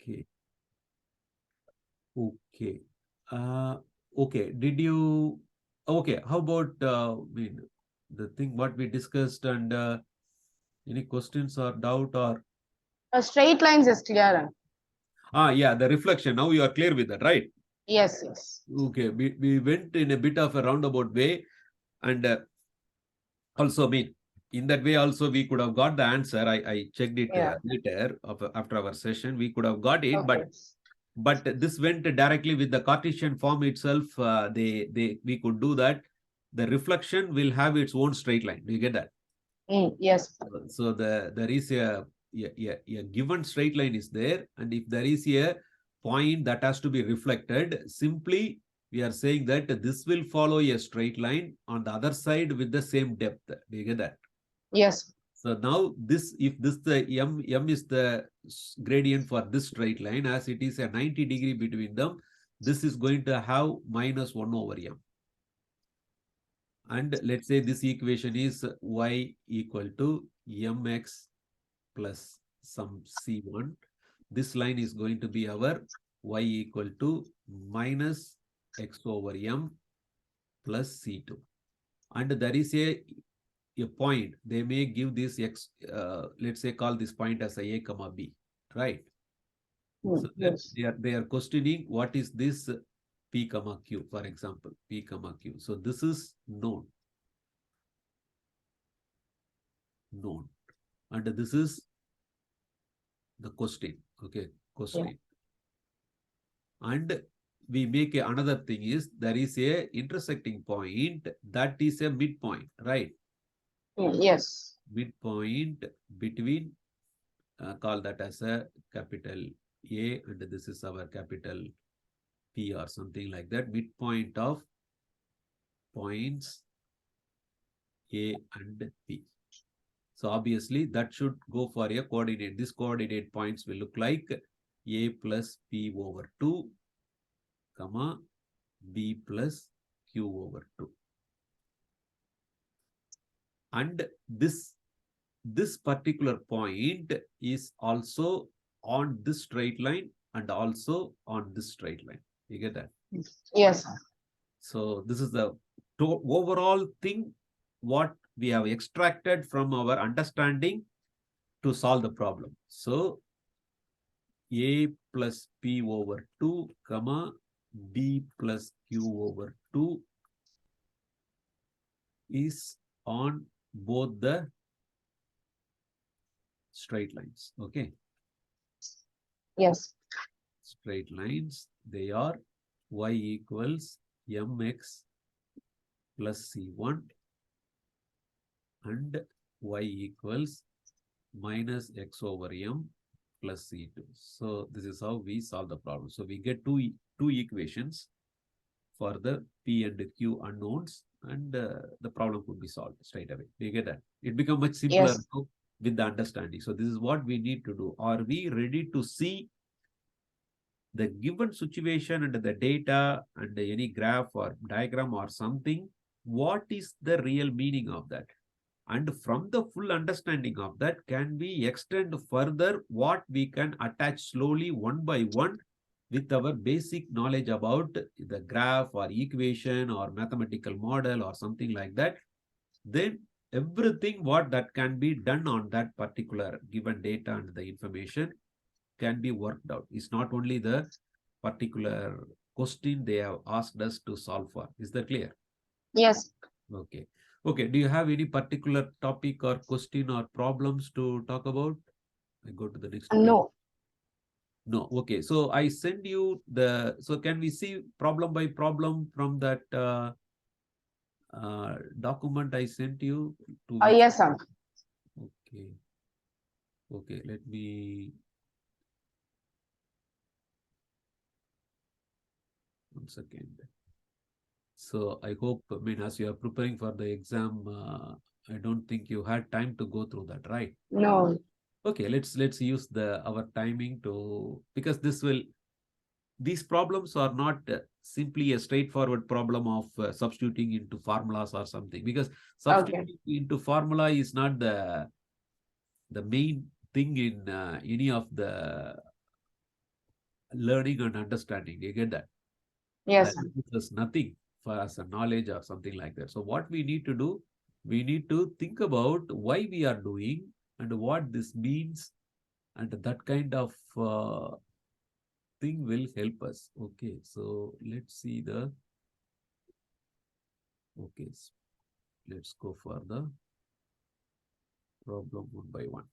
Okay. Okay. Okay. Did you? Okay. How about the thing what we discussed and any questions or doubt or? Straight lines is clear. Yeah, the reflection. Now you are clear with that, right? Yes, yes. Okay. We went in a bit of a roundabout way, and also, in that way also we could have got the answer. I checked it Yeah. later after our session. We could have got it, Okay. but this went directly with the Cartesian form itself. We could do that. The reflection will have its own straight line. Do you get that? Yes. So there is a given straight line is there, and if there is a point that has to be reflected, simply we are saying that this will follow a straight line on the other side with the same depth. Do you get that? Yes. So now this, if this the m is the gradient for this straight line, as it is a 90-degree between them, this is going to have -1 over m. And let's say this equation is y equal to mx plus some c1. This line is going to be our y equal to minus x over m plus c2. And there is a point. They may give this x, let's say call this point as a comma b, right? So Yes. they are questioning what is this p comma q, for example, p comma q. So this is known. And this is the question. Okay, question. Yeah. And we make another thing is there is a intersecting point that is a midpoint, right? Yes. Midpoint between, call that as a capital A, and this is our capital P or something like that. Midpoint of points A and P. So obviously that should go for a coordinate. This coordinate points will look like A plus P over 2, comma, B plus Q over 2. And this particular point is also on this straight line and also on this straight line. You get that? Yes. So this is the overall thing what we have extracted from our understanding to solve the problem. So A plus P over 2, comma, B plus Q over 2 is on both the straight lines. Okay. Yes. Straight lines, they are y equals mx plus c1 and y equals minus x over m plus c2. So this is how we solve the problem. So we get two equations for the p and q unknowns, and the problem could be solved straight away. Do you get that? It becomes much simpler. Yes. Now with the understanding. So this is what we need to do. Are we ready to see the given situation and the data and any graph or diagram or something? What is the real meaning of that? And from the full understanding of that, can we extend further what we can attach slowly one by one with our basic knowledge about the graph or equation or mathematical model or something like that? Then everything what that can be done on that particular given data and the information can be worked out. It's not only the particular question they have asked us to solve for. Is that clear? Yes. Okay. Okay. Do you have any particular topic or question or problems to talk about? I go to the next page. No. No. Okay. So I send you the, so can we see problem by problem from that document I sent you? To Yes, sir. Okay. Okay. Let me. One second. So I hope, as you are preparing for the exam, I don't think you had time to go through that, right? No. Okay, let's use our timing to, because these problems are not simply a straightforward problem of substituting into formulas or something, because substituting into formula is not the main thing in any of the learning and understanding. You get that? Yes, That is nothing for us a knowledge or something like that. So what we need to do, we need to think about why we are doing and what this means, and that kind of thing will help us. Okay, so let's see the, okay, let's go for the problem one by one.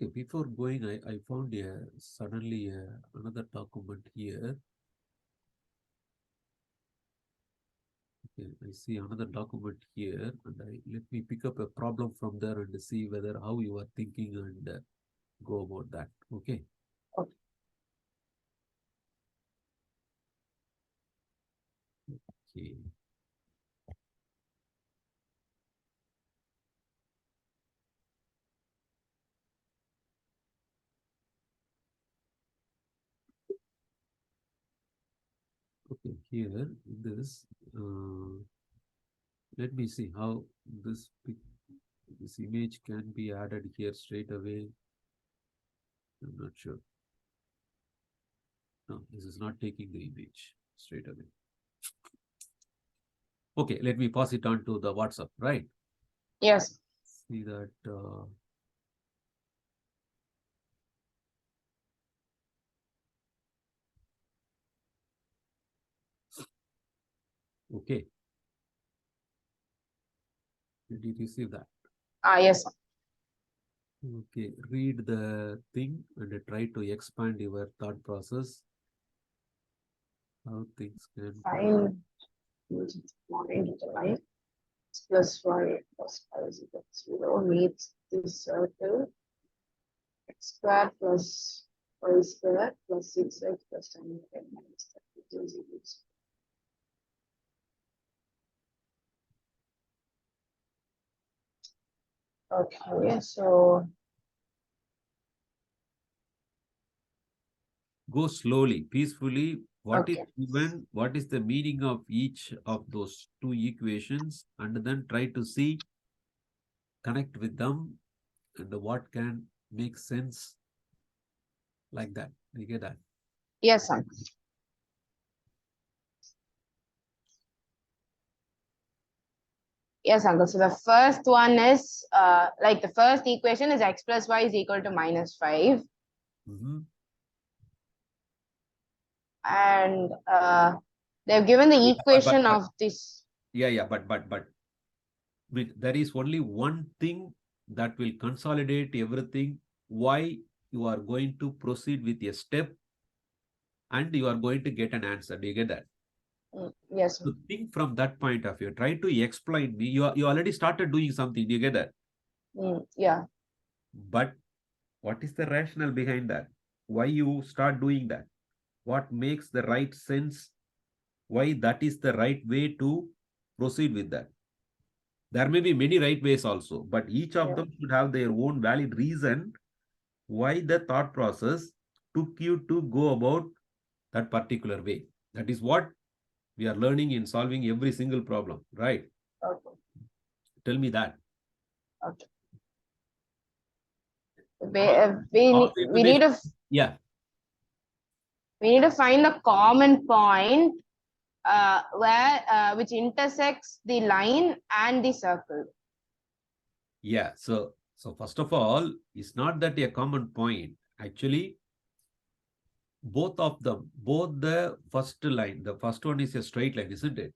Okay, before going, I found suddenly another document here. Okay, I see another document here, and let me pick up a problem from there and see whether how you are thinking and go about that. Okay. okay. Okay. Okay, here in this, let me see how this image can be added here straight away. I'm not sure. No, this is not taking the image straight away. Okay, let me pass it on to the WhatsApp, right? Yes. See that. Okay. Did you receive that? Yes. Okay, read the thing and try to expand your thought process. How things can. Find point right plus y plus 5 is equal to 0 meets this circle x squared plus y squared plus 6x plus 10 minus 32 is equal to. Okay, so Go slowly, peacefully. What is okay. given? What is the meaning of each of those two equations? And then try to see, connect with them, and what can make sense like that. You get that? Yes, sir. Yes, uncle. So the first one is like the first equation is x plus y is equal to -5. And they've given the Yeah, equation of this. Yeah, but there is only one thing that will consolidate everything. Why you are going to proceed with a step, and you are going to get an answer. Do you get that? Yes. So think from that point of view. Try to explain me. You already started doing something. Do you get that? Yeah. But what is the rationale behind that? Why you start doing that? What makes the right sense? Why that is the right way to proceed with that? There may be many right ways also, but each of them should have their own valid reason why the thought process took you to go about that particular way. That is what we are learning in solving every single problem, right? Okay. Tell me that. Okay. We need to Yeah. We need to find the common point where which intersects the line and the circle. Yeah. So first of all, it's not that a common point. Actually, both of them, both the first line, the first one is a straight line, isn't it?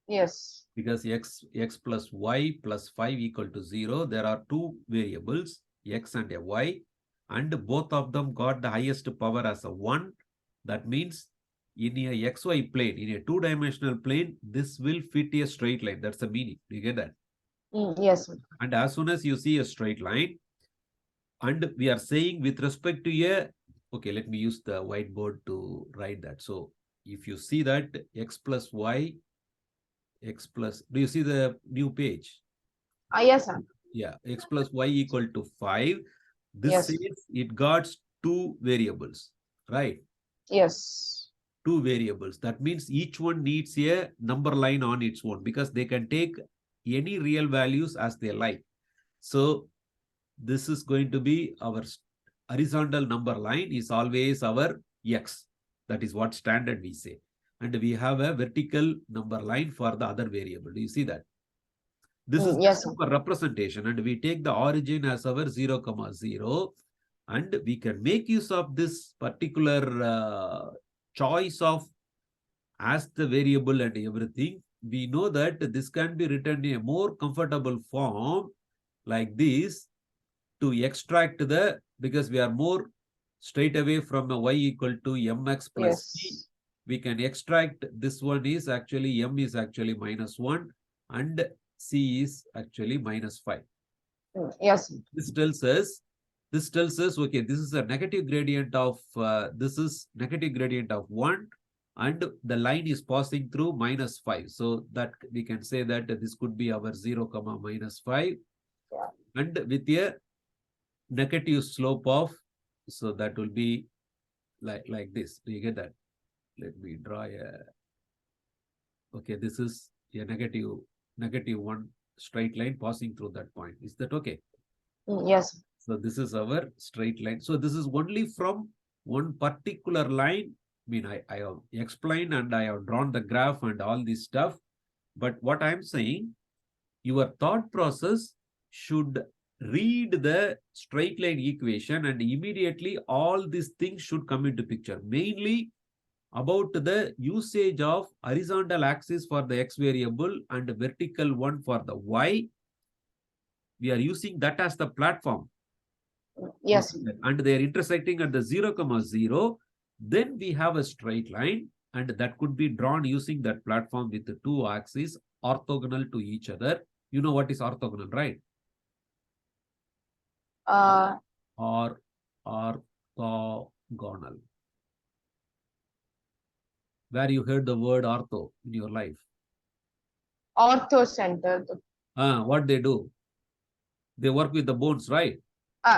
Yes. Because x plus y plus 5 equal to 0. There are two variables, x and a y, and both of them got the highest power as a 1. That means in a xy plane, in a two-dimensional plane, this will fit a straight line. That's the meaning. Do you get that? Yes. And as soon as you see a straight line, and we are saying with respect to a, okay, let me use the whiteboard to write that. So if you see that x plus y, x plus, do you see the new page? Yes, sir. Yeah, x plus y equal to 5. This Yes. says it got two variables, right? Yes. Two variables. That means each one needs a number line on its own because they can take any real values as they like. So This is going to be our horizontal number line is always our x. That is what standard we say. And we have a vertical number line for the other variable. Do you see that? This is Yes, just for representation, and we take the origin as our 0, 0, and we can make use of this particular choice of as the variable and everything. We know that this can be written in a more comfortable form like this to extract the, because we are more straight away from a y equal to mx plus c. yes, We can extract this one is actually m is actually -1 and c is actually -5. yes, This tells us, okay, this is a negative gradient of, this is negative gradient of 1 and the line is passing through -5. So that we can say that this could be our 0, -5 yeah. and with a negative slope of, so that will be like this. Do you get that? Let me draw a, okay, this is a -1 straight line passing through that point. Is that okay? Yes. So this is our straight line. So this is only from one particular line. I mean, I have explained and I have drawn the graph and all this stuff. But what I'm saying, your thought process should read the straight line equation and immediately all these things should come into picture. Mainly about the usage of horizontal axis for the x variable and vertical one for the y. We are using that as the platform. Yes. And they are intersecting at the 0, 0. Then we have a straight line and that could be drawn using that platform with the two axes orthogonal to each other. You know what is orthogonal, right? Or orthogonal. Where you heard the word ortho in your life? Ortho-centered. What they do? They work with the bones, right?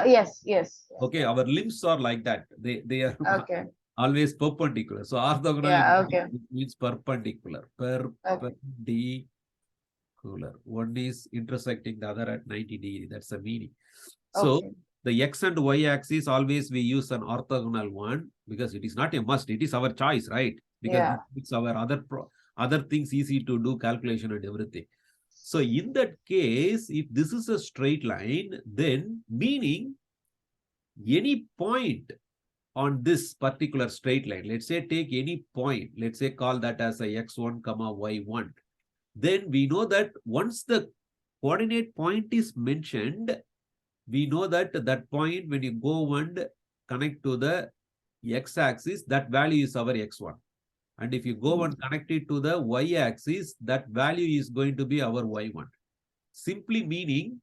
Yes, yes. Okay, our limbs are like that. They are Okay. always perpendicular. So orthogonal Yeah, okay. means perpendicular. Perpendicular. One is intersecting the other at 90 degrees. That's the meaning. So Okay. the x and y axis always we use an orthogonal one because it is not a must. It is our choice, right? Because Yeah. it's our other things easy to do calculation and everything. So in that case, if this is a straight line, then meaning any point on this particular straight line, let's say take any point, let's say call that as a x1, y1. Then we know that once the coordinate point is mentioned, we know that that point when you go and connect to the x-axis, that value is our x1. And if you go and connect it to the y-axis, that value is going to be our y1. Simply meaning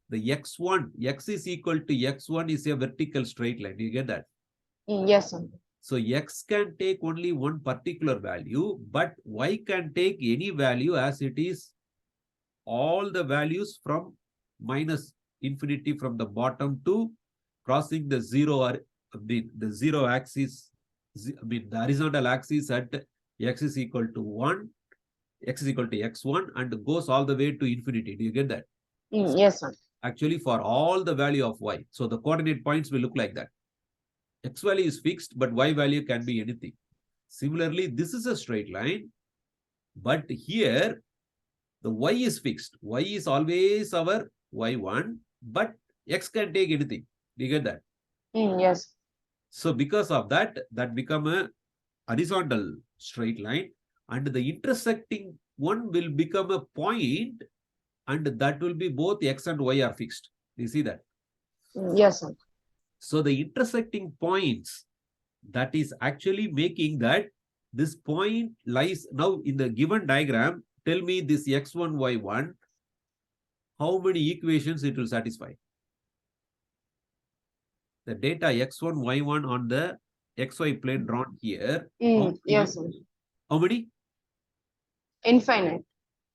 the x1, x is equal to x1 is a vertical straight line. Do you get that? Yes, sir. So x can take only one particular value, but y can take any value as it is all the values from minus infinity from the bottom to crossing the zero or the zero axis, the horizontal axis at x is equal to 1, x is equal to x1 and goes all the way to infinity. Do you get that? Yes, sir. Actually for all the value of y. So the coordinate points will look like that. X value is fixed, but y value can be anything. Similarly, this is a straight line, but here the y is fixed. Y is always our y1, but x can take anything. Do you get that? Yes. So because of that, that become a horizontal straight line and the intersecting one will become a point and that will be both x and y are fixed. Do you see that? Yes, sir. So the intersecting points that is actually making that this point lies now in the given diagram. Tell me this x1, y1, how many equations it will satisfy? The data x1, y1 on the xy plane drawn here. Yes, sir. How many? Infinite.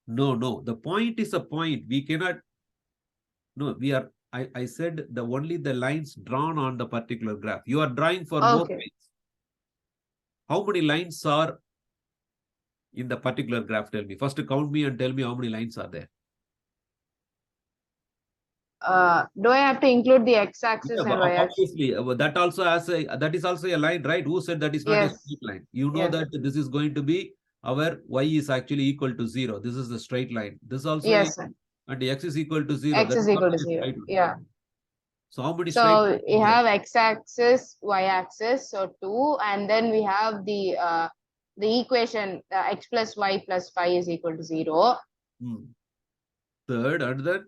No. The point is a point. We cannot. No, we are. I said the only the lines drawn on the particular graph. You are drawing for both ways. How many lines are in the particular graph? Tell me. First count me and tell me how many lines are there. Do I have to include the Yeah, x-axis but and y-axis? obviously, that also has that is also a line, right? Who said that is not a Yes. straight line? You know Yes. that this is going to be our y is actually equal to 0. This is the straight line. This also Yes, sir. and x is equal to 0. X That is is also equal to a 0. straight line. Yeah. So how many straight So lines we are there? have x-axis, y-axis, so 2, and then we have the equation x plus y plus 5 is equal to 0. Third, and then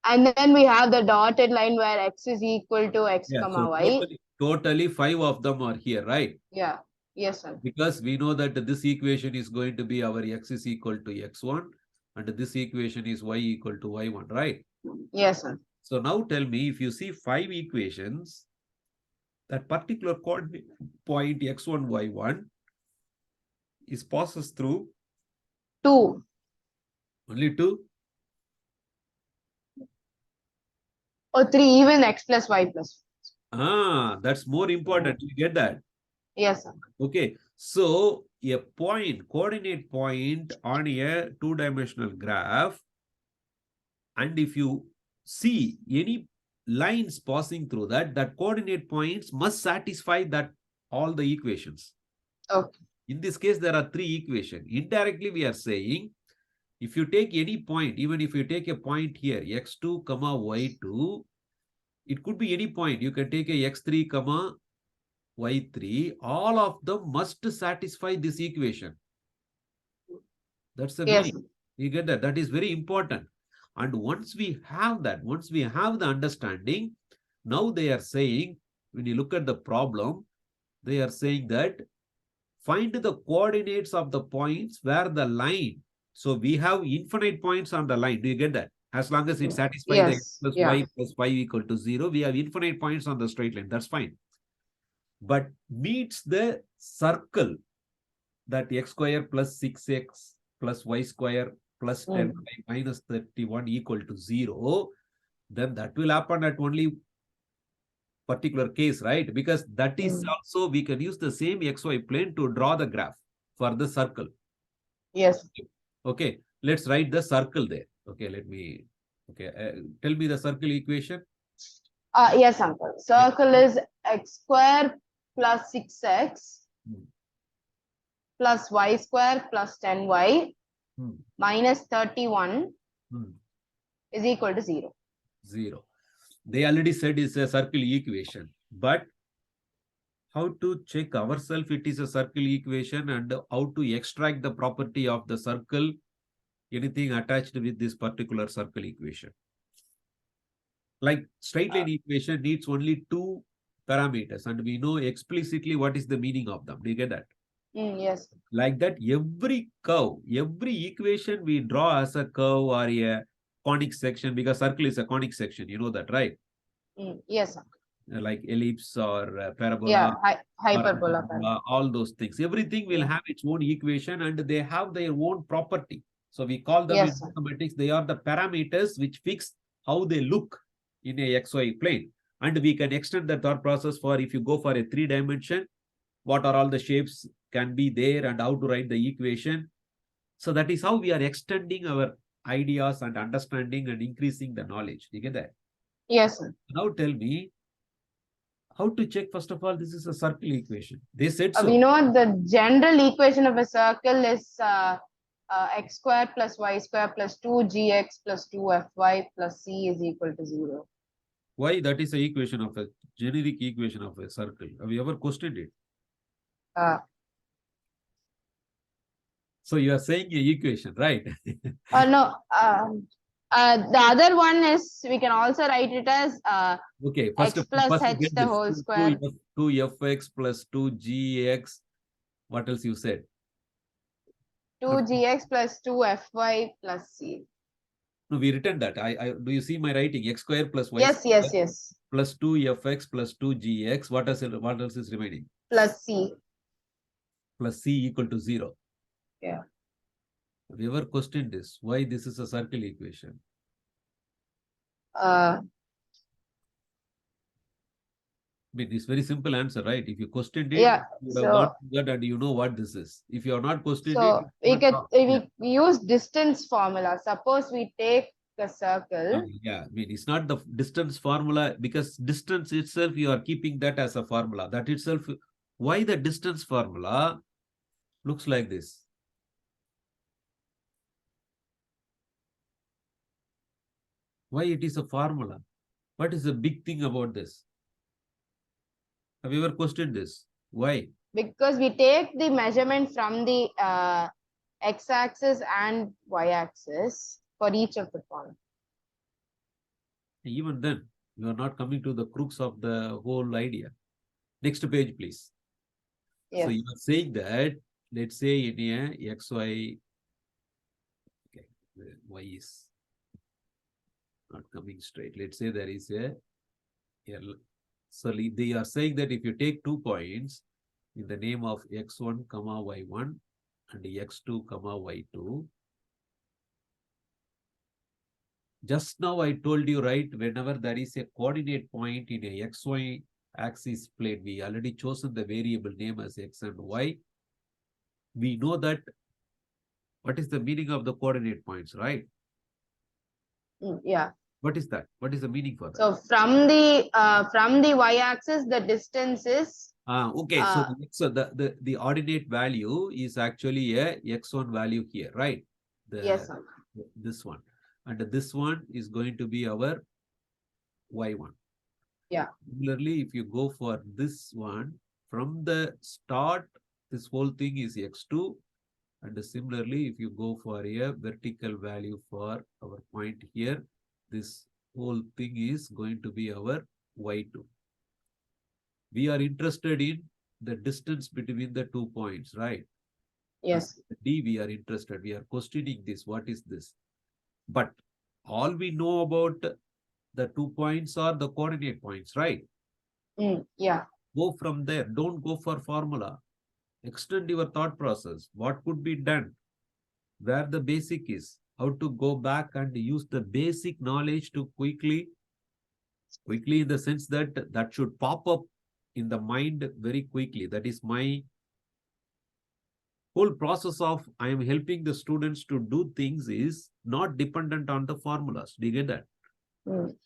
And then we have the dotted line where x is equal to x yeah, comma so y. totally 5 of them are here, right? Yeah. Yes, sir. Because we know that this equation is going to be our x is equal to x1 and this equation is y equal to y1, right? Yes, sir. So now tell me, if you see 5 equations, that particular coordinate point x1, y1 is passes through 2. only 2. Or 3, even x plus y plus. That's more important. You get that? Yes, sir. Okay. So a coordinate point on a two-dimensional graph, and if you see any lines passing through that coordinate points must satisfy that all the equations. Okay. In this case, there are 3 equations. Indirectly, we are saying, if you take any point, even if you take a point here, x2, y2, it could be any point. You can take a x3, y3. All of them must satisfy this equation. That's the Yes. meaning. You get that? That is very important. And once we have that, once we have the understanding, now they are saying, when you look at the problem, they are saying that find the coordinates of the points where the line. So we have infinite points on the line. Do you get that? As long as it satisfies the x Yes. plus Yeah. y plus 5 equal to 0, we have infinite points on the straight line. That's fine. But meets the circle that x square plus 6x plus y square plus 10 minus 31 equal to 0, then that will happen at only particular case, right? Because that is also, we can use the same xy plane to draw the graph for the circle. Yes. Okay, let's write the circle there. Okay, tell me the circle equation. Yes, uncle. Circle is x square plus 6x plus y square plus 10y minus 31 is equal to 0. 0. They already said it's a circle equation, but how to check ourselves it is a circle equation and how to extract the property of the circle, anything attached with this particular circle equation. Like straight line equation needs only 2 parameters and we know explicitly what is the meaning of them. Do you get that? Yes. Like that, every curve, every equation we draw as a curve or a conic section, because circle is a conic section, you know that, right? Yes, sir. Like ellipse or parabola. Yeah, hyperbola. All those things. Everything will have its own equation and they have their own property. So we call them in mathematics, they are the parameters which fix how they look in a XY plane. And we can extend the thought process for if you go for a 3-dimension, what are all the shapes can be there and how to write the equation. So that is how we are extending our ideas and understanding and increasing the knowledge. You get that? Yes, sir. Now tell me, how to check, first of all, this is a circle equation. They said so. We know the general equation of a circle is x square plus y square plus 2gx plus 2fy plus c is equal to 0. Why? That is a equation of a generic equation of a circle. Have you ever questioned it? So you are saying a equation, right? No. The other one is, we can also write it as okay, first x plus h get the this. whole square. 2fx plus 2gx. What else you said? 2gx plus 2fy plus c. No, we written that. Do you see my writing? X square plus y Yes, square yes. plus 2fx plus 2gx. What else is remaining? Plus c. Plus c equal to 0. Yeah. Have you ever questioned this? Why this is a circle equation? I mean, it's very simple answer, right? If you questioned it, yeah, you would have gone to that and you know what this is. If you are not questioned it, we use distance formula. Suppose we take a circle. Yeah, I mean, it's not the distance formula because distance itself, you are keeping that as a formula. That itself, why the distance formula looks like this? Why it is a formula? What is the big thing about this? Have you ever questioned this? Why? Because we take the measurement from the x-axis and y-axis for each of the points. Even then, you are not coming to the crux of the whole idea. Next page, please. Yes. So you are saying that, let's say in a xy, okay, the y is not coming straight. Let's say there is a so they are saying that if you take 2 points in the name of x1 comma y1 and x2 comma y2, just now I told you, right, whenever there is a coordinate point in a xy axis plane, we already chosen the variable name as x and y. We know that what is the meaning of the coordinate points, right? Yeah. What is that? What is the meaning for that? So from the y-axis, the distance is okay. So the ordinate value is actually a x1 value here, right? yes, sir. This one, and this one is going to be our y1. Yeah. Similarly, if you go for this one from the start, this whole thing is x2. And similarly, if you go for a vertical value for our point here, this whole thing is going to be our y2. We are interested in the distance between the 2 points, right? Yes. D, we are interested. We are questioning this. What is this? But all we know about the 2 points are the coordinate points, right? Yeah. Go from there. Don't go for formula. Extend your thought process. What could be done? Where the basic is. How to go back and use the basic knowledge to quickly in the sense that that should pop up in the mind very quickly. That is my whole process of I am helping the students to do things is not dependent on the formulas. Do you get that?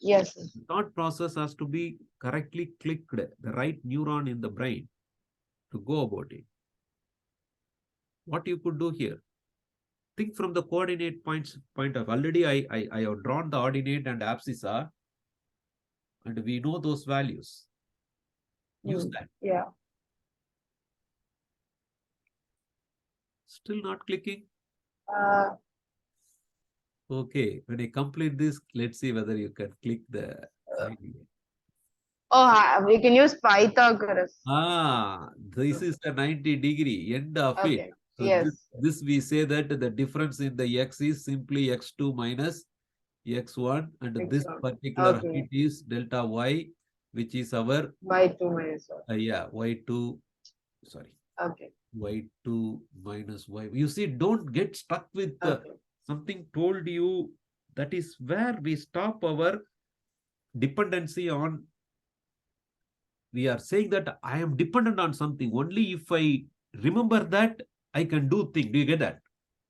Yes. The thought process has to be correctly clicked, the right neuron in the brain to go about it. What you could do here? Think from the coordinate point of already I have drawn the ordinate and abscissa, and we know those values. Use that. Yeah. Still not clicking? Uh, Okay, when I complete this, let's see whether you can click the idea. we can use Pythagoras. This is the 90-degree end of Okay. it. So Yes. this we say that the difference in the x is simply x2 minus x1, and this particular height is delta y, which is our y2 minus y. yeah, y2, sorry. Okay. y2 minus y. You see, don't get stuck with something told you. That is where we stop our dependency on. We are saying that I am dependent on something. Only if I remember that, I can do things. Do you get that?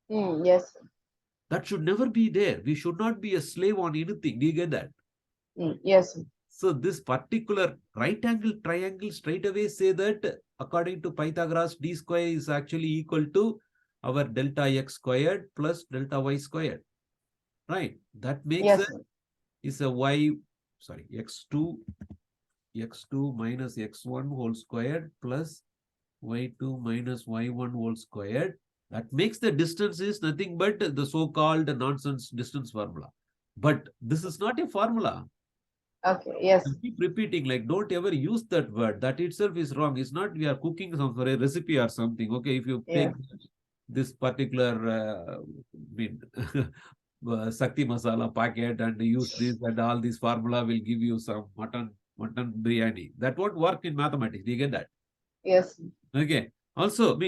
Yes. That should never be there. We should not be a slave on anything. Do you get that? Yes. So this particular right angle triangle straight away say that according to Pythagoras, d square is actually equal to our delta x squared plus delta y squared. Right? That makes it is a y, sorry, x2 minus x1 whole squared plus y2 minus y1 whole squared. That makes the distance is nothing but the so-called nonsense distance formula. But this is not a formula. Okay, yes. I keep repeating, like, don't ever use that word. That itself is wrong. It's not we are cooking some for a recipe or something. Okay, if you take this particular Sakti masala packet and use this, and all this formula will give you some mutton biryani. That won't work in mathematics. Do you get that? Yes. Okay. Also,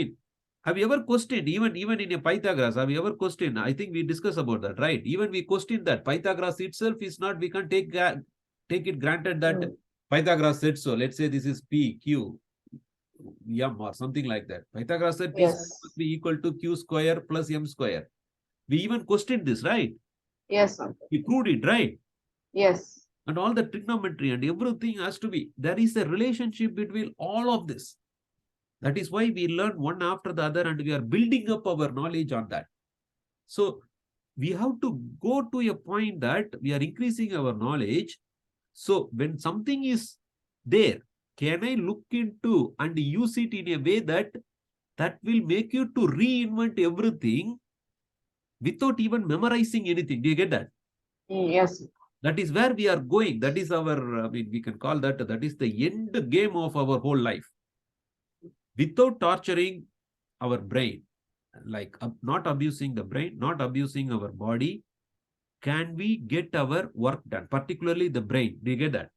have you ever questioned, even in a Pythagoras, have you ever questioned? I think we discussed about that, right? Even we questioned that Pythagoras itself is not, we can take it granted that Pythagoras said so. Let's say this is P, Q, M or something like that. Pythagoras said P must be equal to Q square plus M square. We even questioned this, right? Yes, sir. We proved it, right? Yes. And all the trigonometry and everything has to be. There is a relationship between all of this. That is why we learn one after the other and we are building up our knowledge on that. So we have to go to a point that we are increasing our knowledge. So when something is there, can I look into and use it in a way that will make you to reinvent everything without even memorizing anything? Do you get that? Yes. That is where we are going. That is our, I mean, we can call that is the end game of our whole life. Without torturing our brain, like not abusing the brain, not abusing our body, can we get our work done, particularly the brain? Do you get that?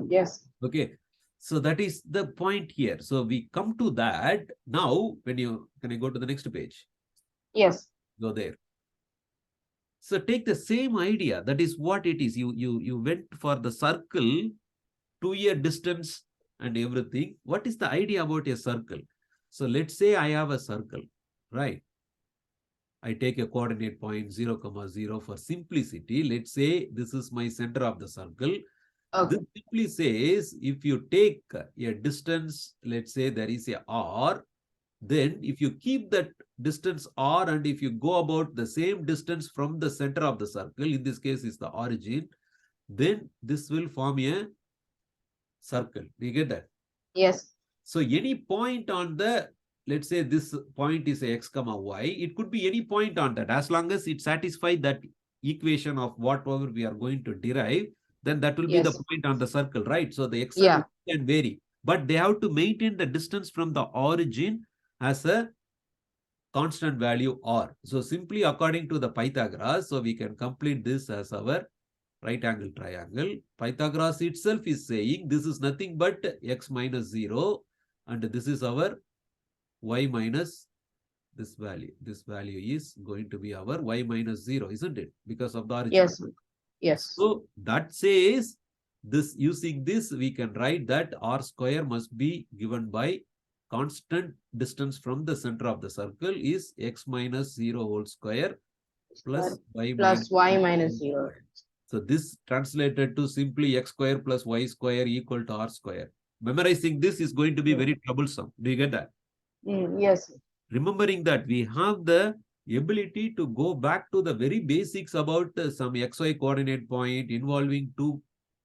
Yes. Okay. So that is the point here. So we come to that now. Can I go to the next page? Yes. Go there. So take the same idea. That is what it is. You went for the circle, 2-year distance and everything. What is the idea about a circle? So let's say I have a circle, right? I take a coordinate point 0, 0 for simplicity. Let's say this is my center of the circle. Okay. This simply says if you take a distance, let's say there is a r, then if you keep that distance r and if you go about the same distance from the center of the circle, in this case is the origin, then this will form a circle. Do you get that? Yes. So any point on the, let's say this point is a x comma y, it could be any point on that. As long as it satisfies that equation of whatever we are going to derive, then that will be the point on the circle, right? So the x can vary, but they have to maintain the distance from the origin as a constant value r. So simply according to the Pythagoras, so we can complete this as our right angle triangle. Pythagoras itself is saying this is nothing but x minus 0 and this is our y minus this value. This value is going to be our y minus 0, isn't it? Because of the origin. Yes. Yes. So that says this, using this we can write that r square must be given by constant distance from the center of the circle is x minus 0 whole square plus y minus 0. So this translated to simply x square plus y square equal to r square. Memorizing this is going to be very troublesome. Do you get that? Yes. Remembering that we have the ability to go back to the very basics about some xy coordinate point involving two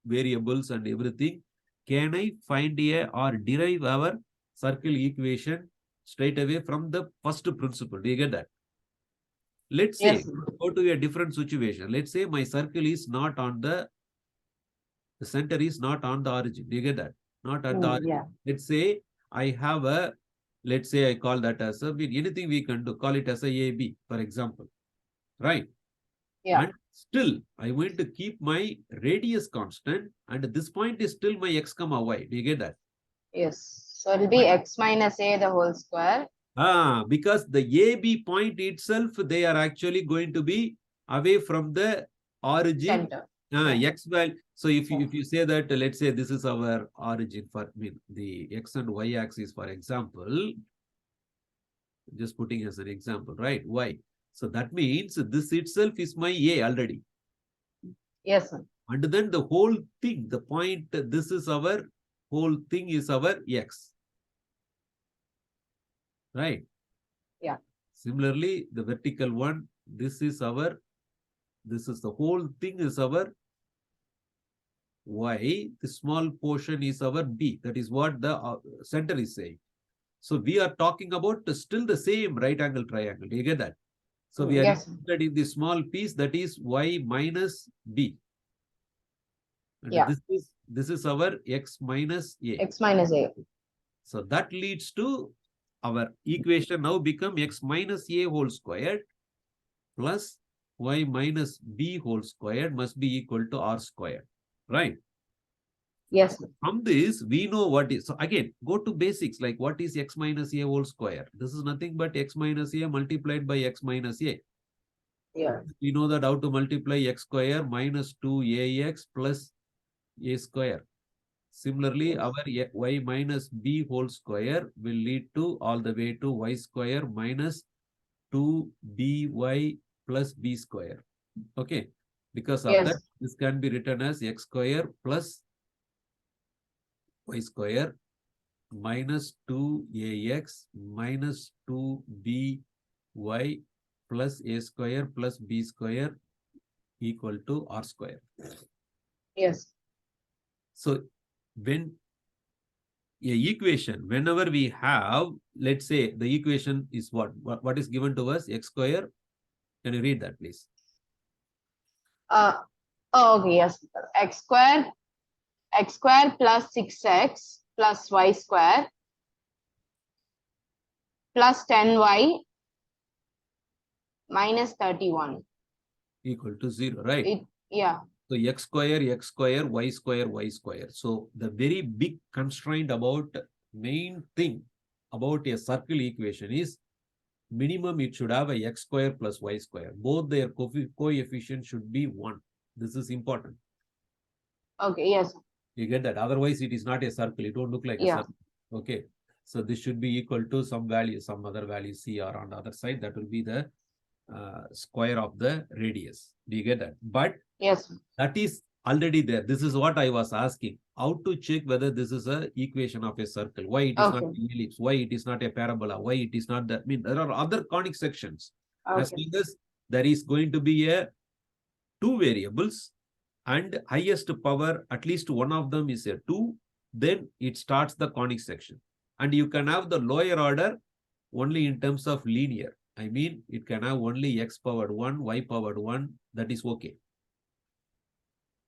variables and everything. Can I find a or derive our circle equation straight away from the first principle? Do you get that? Let's say, go to a different situation. Let's say my circle is not on the center is not on the origin. Do you get that? Not at the origin. Yeah. Let's say I have a, let's say I call that as a, anything we can do, call it as a AB, for example. Right? Yeah. And still, I want to keep my radius constant and this point is still my x comma y. Do you get that? Yes. So it will be x minus a the whole square. Because the AB point itself, they are actually going to be away from the origin. Center. X value. So if you say that, let's say this is our origin for the x and y axis, for example, just putting as an example, right? Y. So that means this itself is my A already. Yes, sir. And then the whole thing, the point, this is our whole thing is our x. Right? Yeah. Similarly, the vertical one, this is the whole thing is our y. The small portion is our b. That is what the center is saying. So we are talking about still the same right angle triangle. Do you get that? So we are interested in the small piece that is y minus b. And this is our x minus a. X minus a. So that leads to our equation now become x minus a whole squared plus y minus b whole squared must be equal to r squared. Right? Yes. From this, we know what is. So again, go to basics like what is x minus a whole square? This is nothing but x minus a multiplied by x minus a. Yeah. We know that how to multiply x square minus 2ax plus a square. Similarly, our y minus b whole square will lead to all the way to y square minus 2by plus b square. Okay. Because of Yes. that, this can be written as x square plus y square minus 2ax minus 2by plus a square plus b square equal to r square. Yes. So when equation, whenever we have, let's say the equation is what is given to us? X square. Can you read that, please? Okay, yes. X square plus 6x plus y square plus 10y minus 31. Equal to 0, right? Yeah. So x square, y square, y square. So the very big constraint about main thing about a circle equation is minimum it should have a x square plus y square. Both their coefficient should be 1. This is important. Okay, yes. You get that? Otherwise, it is not a circle. It won't look like a circle. Okay. So this should be equal to some value, some other value C, or on the other side, that will be the square of the radius. Do you get that? But yes, that is already there. This is what I was asking. How to check whether this is a equation of a circle? Why it is not an ellipse? Why it is not a parabola? Why it is not that? I mean, there are other conic sections. As long as there is going to be a 2 variables and highest power, at least one of them is a 2, then it starts the conic section. And you can have the lower order only in terms of linear. I mean, it can have only x powered 1, y powered 1. That is okay.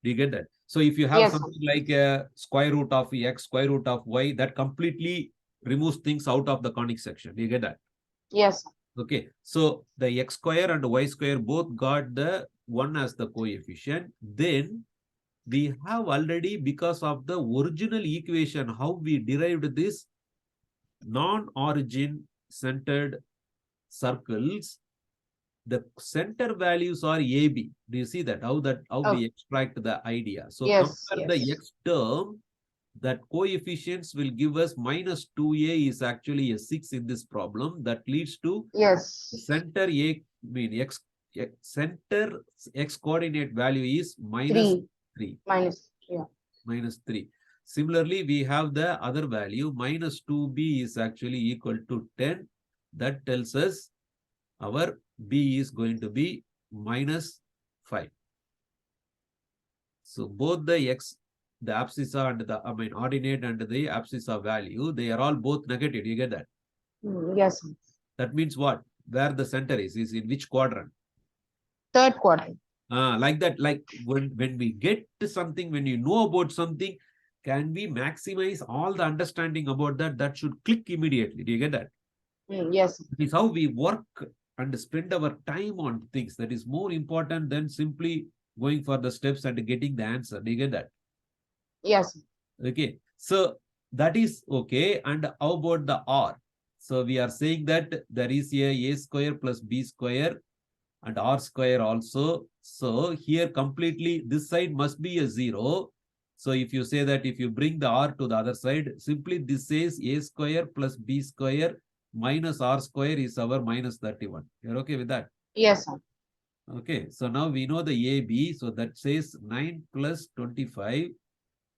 Do you get that? So if you have something like a square root of x, square root of y, that completely removes things out of the conic section. Do you get that? Yes. Okay. So the x square and y square both got the 1 as the coefficient. Then we have already, because of the original equation, how we derived this non-origin centered circles, the center values are AB. Do you see that? How we extract the idea? So compare the x term, that coefficients will give us minus 2a is actually a 6 in this problem. That leads to center a, center x coordinate value is minus 3. Minus 3. Similarly, we have the other value, minus 2b is actually equal to 10. That tells us our b is going to be minus 5. So both the x, the abscissa and the ordinate and the abscissa value, they are all both negative. You get that? Yes. That means what? Where the center is in which quadrant? Third quadrant. Like that, like when we get to something, when you know about something, can we maximize all the understanding about that? That should click immediately. Do you get that? Yes. That is how we work and spend our time on things. That is more important than simply going for the steps and getting the answer. Do you get that? Yes. Okay. So that is okay. And how about the R? So we are saying that there is a square plus b square and r square also. So here completely this side must be a 0. So if you say that, if you bring the r to the other side, simply this says a square plus b square minus r square is our minus 31. You're okay with that? Yes, sir. Okay. So now we know the AB. So that says 9 plus 25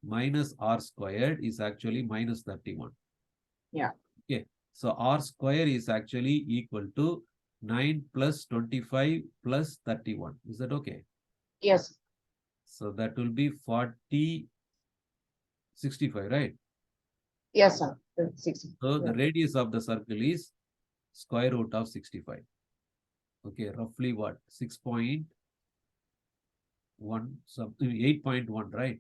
minus r squared is actually minus 31. Yeah. Okay. So r square is actually equal to 9 plus 25 plus 31. Is that okay? Yes. So that will be 40, 65, right? Yes, sir. 60. So the radius of the circle is square root of 65. Okay, roughly what? 6.1, something 8.1, right?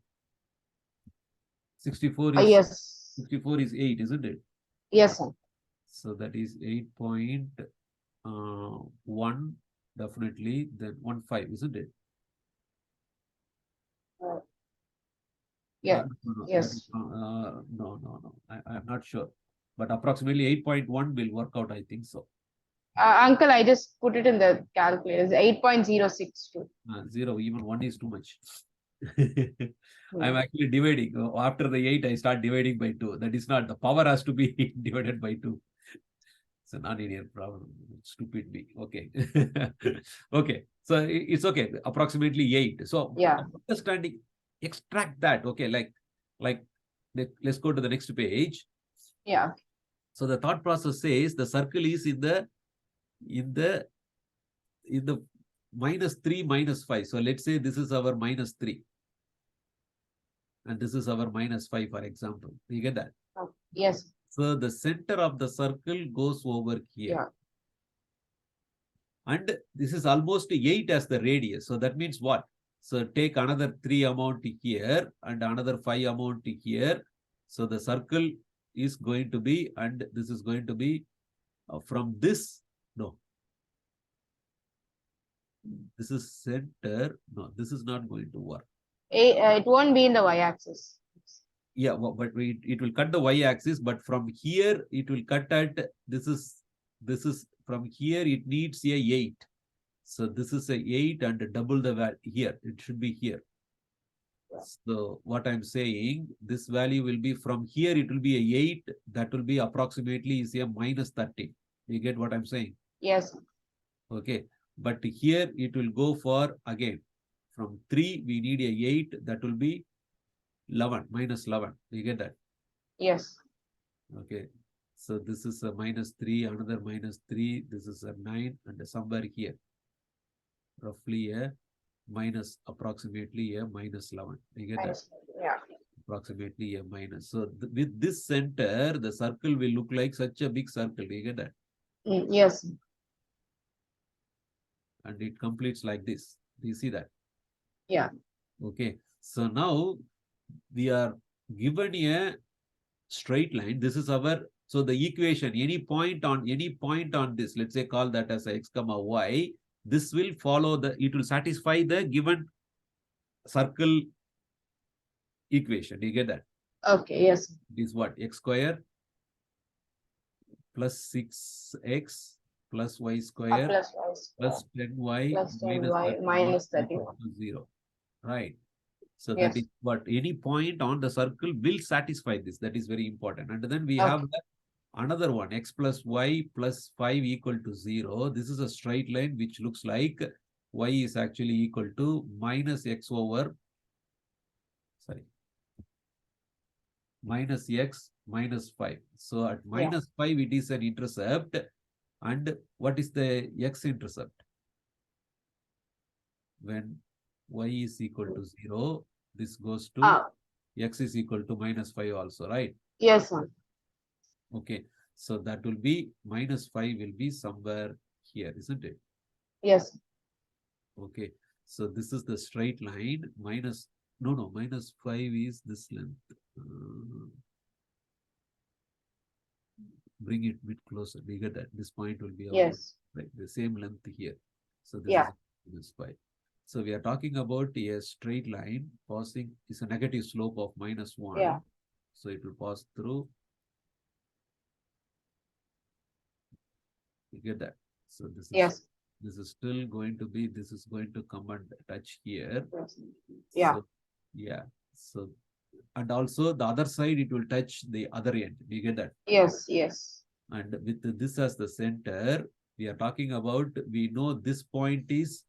64 is yes. 64 is 8, isn't it? Yes, sir. So that is 8.1 definitely, then 1.5, isn't it? Yeah. No, yes. No. I'm not sure. But approximately 8.1 will work out, I think so. Uncle, I just put it in the calculator. It's 8.062. 0, even 1 is too much. I'm actually dividing. After the 8, I start dividing by 2. That is not, the power has to be divided by 2. It's a non-linear problem. Stupid me. Okay. Okay. So it's okay, approximately 8. So Yeah. understanding, extract that. Okay, let's go to the next page. Yeah. So the thought process says the circle is in the -3, -5. So let's say this is our -3. And this is our -5, for example. You get that? Oh, yes. So the center of the circle goes over here. Yeah. And this is almost 8 as the radius. So that means what? So take another 3 amount here and another 5 amount here. So the circle is going to be, and this is going to be from this. No. This is center. No, this is not going to work. It won't be in the y-axis. Yeah, but it will cut the y-axis, but from here it will cut at, this is from here it needs a 8. So this is a 8 and double the value here. It should be here. Yeah. So what I'm saying, this value will be from here, it will be a 8. That will be approximately is a -13. You get what I'm saying? Yes. Okay. But here it will go for, again, from 3, we need a 8. That will be 11, -11. You get that? Yes. Okay. So this is a -3, another -3. This is a 9, and somewhere here, roughly a approximately a -11. You get that? Yeah. Approximately a minus. So with this center, the circle will look like such a big circle. You get that? Yes. And it completes like this. Do you see that? Yeah. Okay. So now we are given a straight line. This is our, so the equation, any point on this, let's say call that as a x comma y, this will follow it will satisfy the given circle equation. Do you get that? Okay. Yes. It is what? X square plus 6x plus y square Plus y square plus 10y plus 10y minus minus 31. 0. Right. So Yes. that is what any point on the circle will satisfy this. That is very important. And then we Okay. have another one, x plus y plus 5 equal to 0. This is a straight line which looks like y is actually equal to minus x over, sorry, minus x minus 5. So at minus 5, it is an intercept. And what is the x-intercept? When y is equal to 0, this goes to x is equal to -5 also, right? Yes, sir. Okay. So that will be -5 will be somewhere here, isn't it? Yes. Okay. So this is the straight line. -5 is this length. Bring it a bit closer. We get that this point will be right, the same length here. So this is -5. So we are talking about a straight line passing is a negative slope of -1. Yeah. So it will pass through. You get that? So this is this is still going to be, this is going to come and touch here. Yeah. So, yeah. So, and also the other side, it will touch the other end. Do you get that? Yes, yes. And with this as the center, we are talking about, we know this point is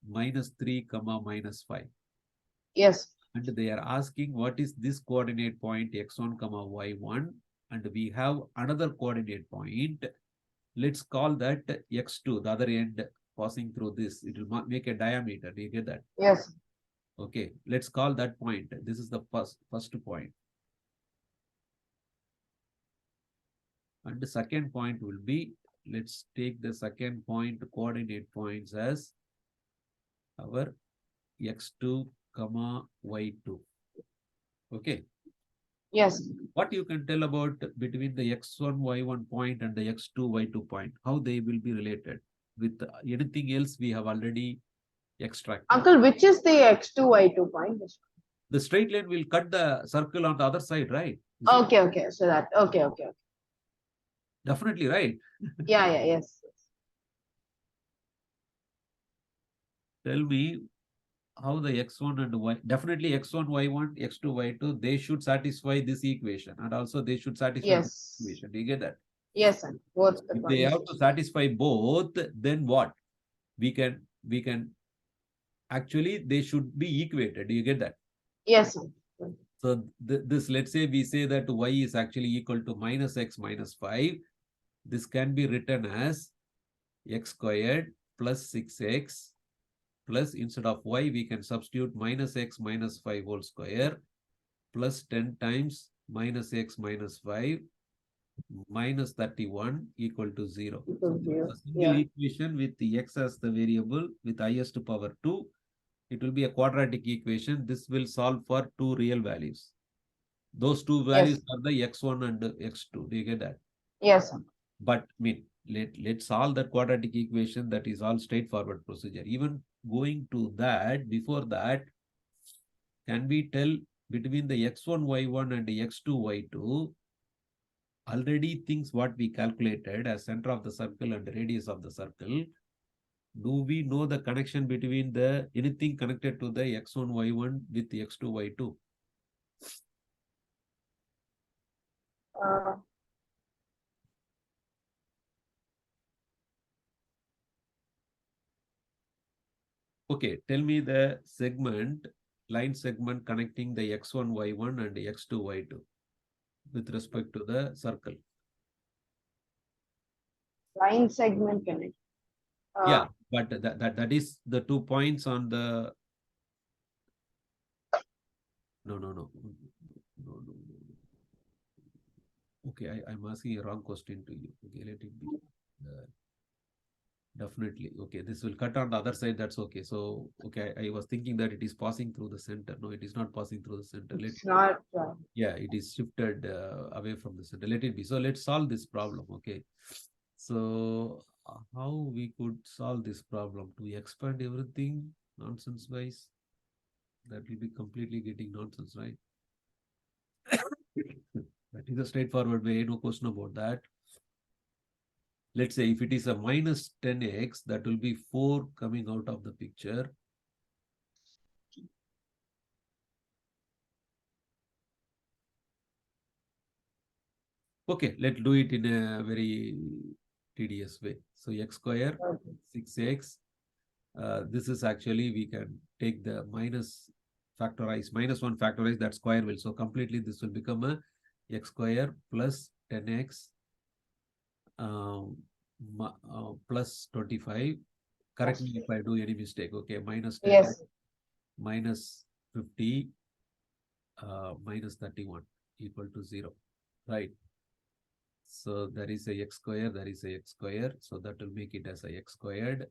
-3, -5. Yes. And they are asking what is this coordinate point x1, y1. And we have another coordinate point. Let's call that x2, the other end passing through this. It will make a diameter. Do you get that? Yes. Okay, let's call that point. This is the first point. And the second point will be, let's take the second point coordinate points as our x2, y2. Okay. Yes. What you can tell about between the x1, y1 point and the x2, y2 point, how they will be related with anything else we have already extracted. Uncle, which is the x2, y2 point? The straight line will cut the circle on the other side, right? Okay, okay. So that, okay. Definitely, right? Yeah, yes. Tell me how the x1 and y, definitely x1, y1, x2, y2, they should satisfy this equation, and also they should satisfy this equation. Do you get that? Yes, sir. Both. If they have to satisfy both, then what? We can we can actually, they should be equated. Do you get that? Yes, sir. So this, let's say we say that y is actually equal to minus x minus 5. This can be written as x squared plus 6x plus, instead of y, we can substitute minus x minus 5 whole square plus 10 times minus x minus 5 minus 31 equal to 0. So this is a single equation with the x as the variable with highest power 2. It will be a quadratic equation. This will solve for two real values. Those two values are the x1 and x2. Do you get that? Yes, sir. But I mean, let's solve that quadratic equation. That is all straightforward procedure. Even going to that, before that, can we tell between the x1 y1 and the x2 y2, already things what we calculated as center of the circle and the radius of the circle, do we know the connection between the anything connected to the x1 y1 with the x2 y2? Okay, tell me the segment, line segment connecting the x1 y1 and the x2 y2 with respect to the circle. Line segment connect. Yeah, but that is the 2 points on the. No. Okay, I'm asking a wrong question to you. Okay, let it be. Definitely. Okay, this will cut on the other side. That's okay. So, okay, I was thinking that it is passing through the center. No, it is not passing through the center. It's not. Yeah, it is shifted away from the center. Let it be. So let's solve this problem. Okay. So how we could solve this problem? To expand everything nonsense wise? That will be completely getting nonsense, right? That is a straightforward way. No question about that. Let's say if it is a minus 10x, that will be 4 coming out of the picture. Okay, let's do it in a very tedious way. So x square, 6x. This is actually, we can take the minus factorize, minus 1 factorize, that square will. So completely this will become a x square plus 10x plus 25. Correct me if I do any mistake. Okay, minus 10, minus 50, minus 31 equal to 0, right? So there is a x square, there is a x square. So that will make it as a x squared.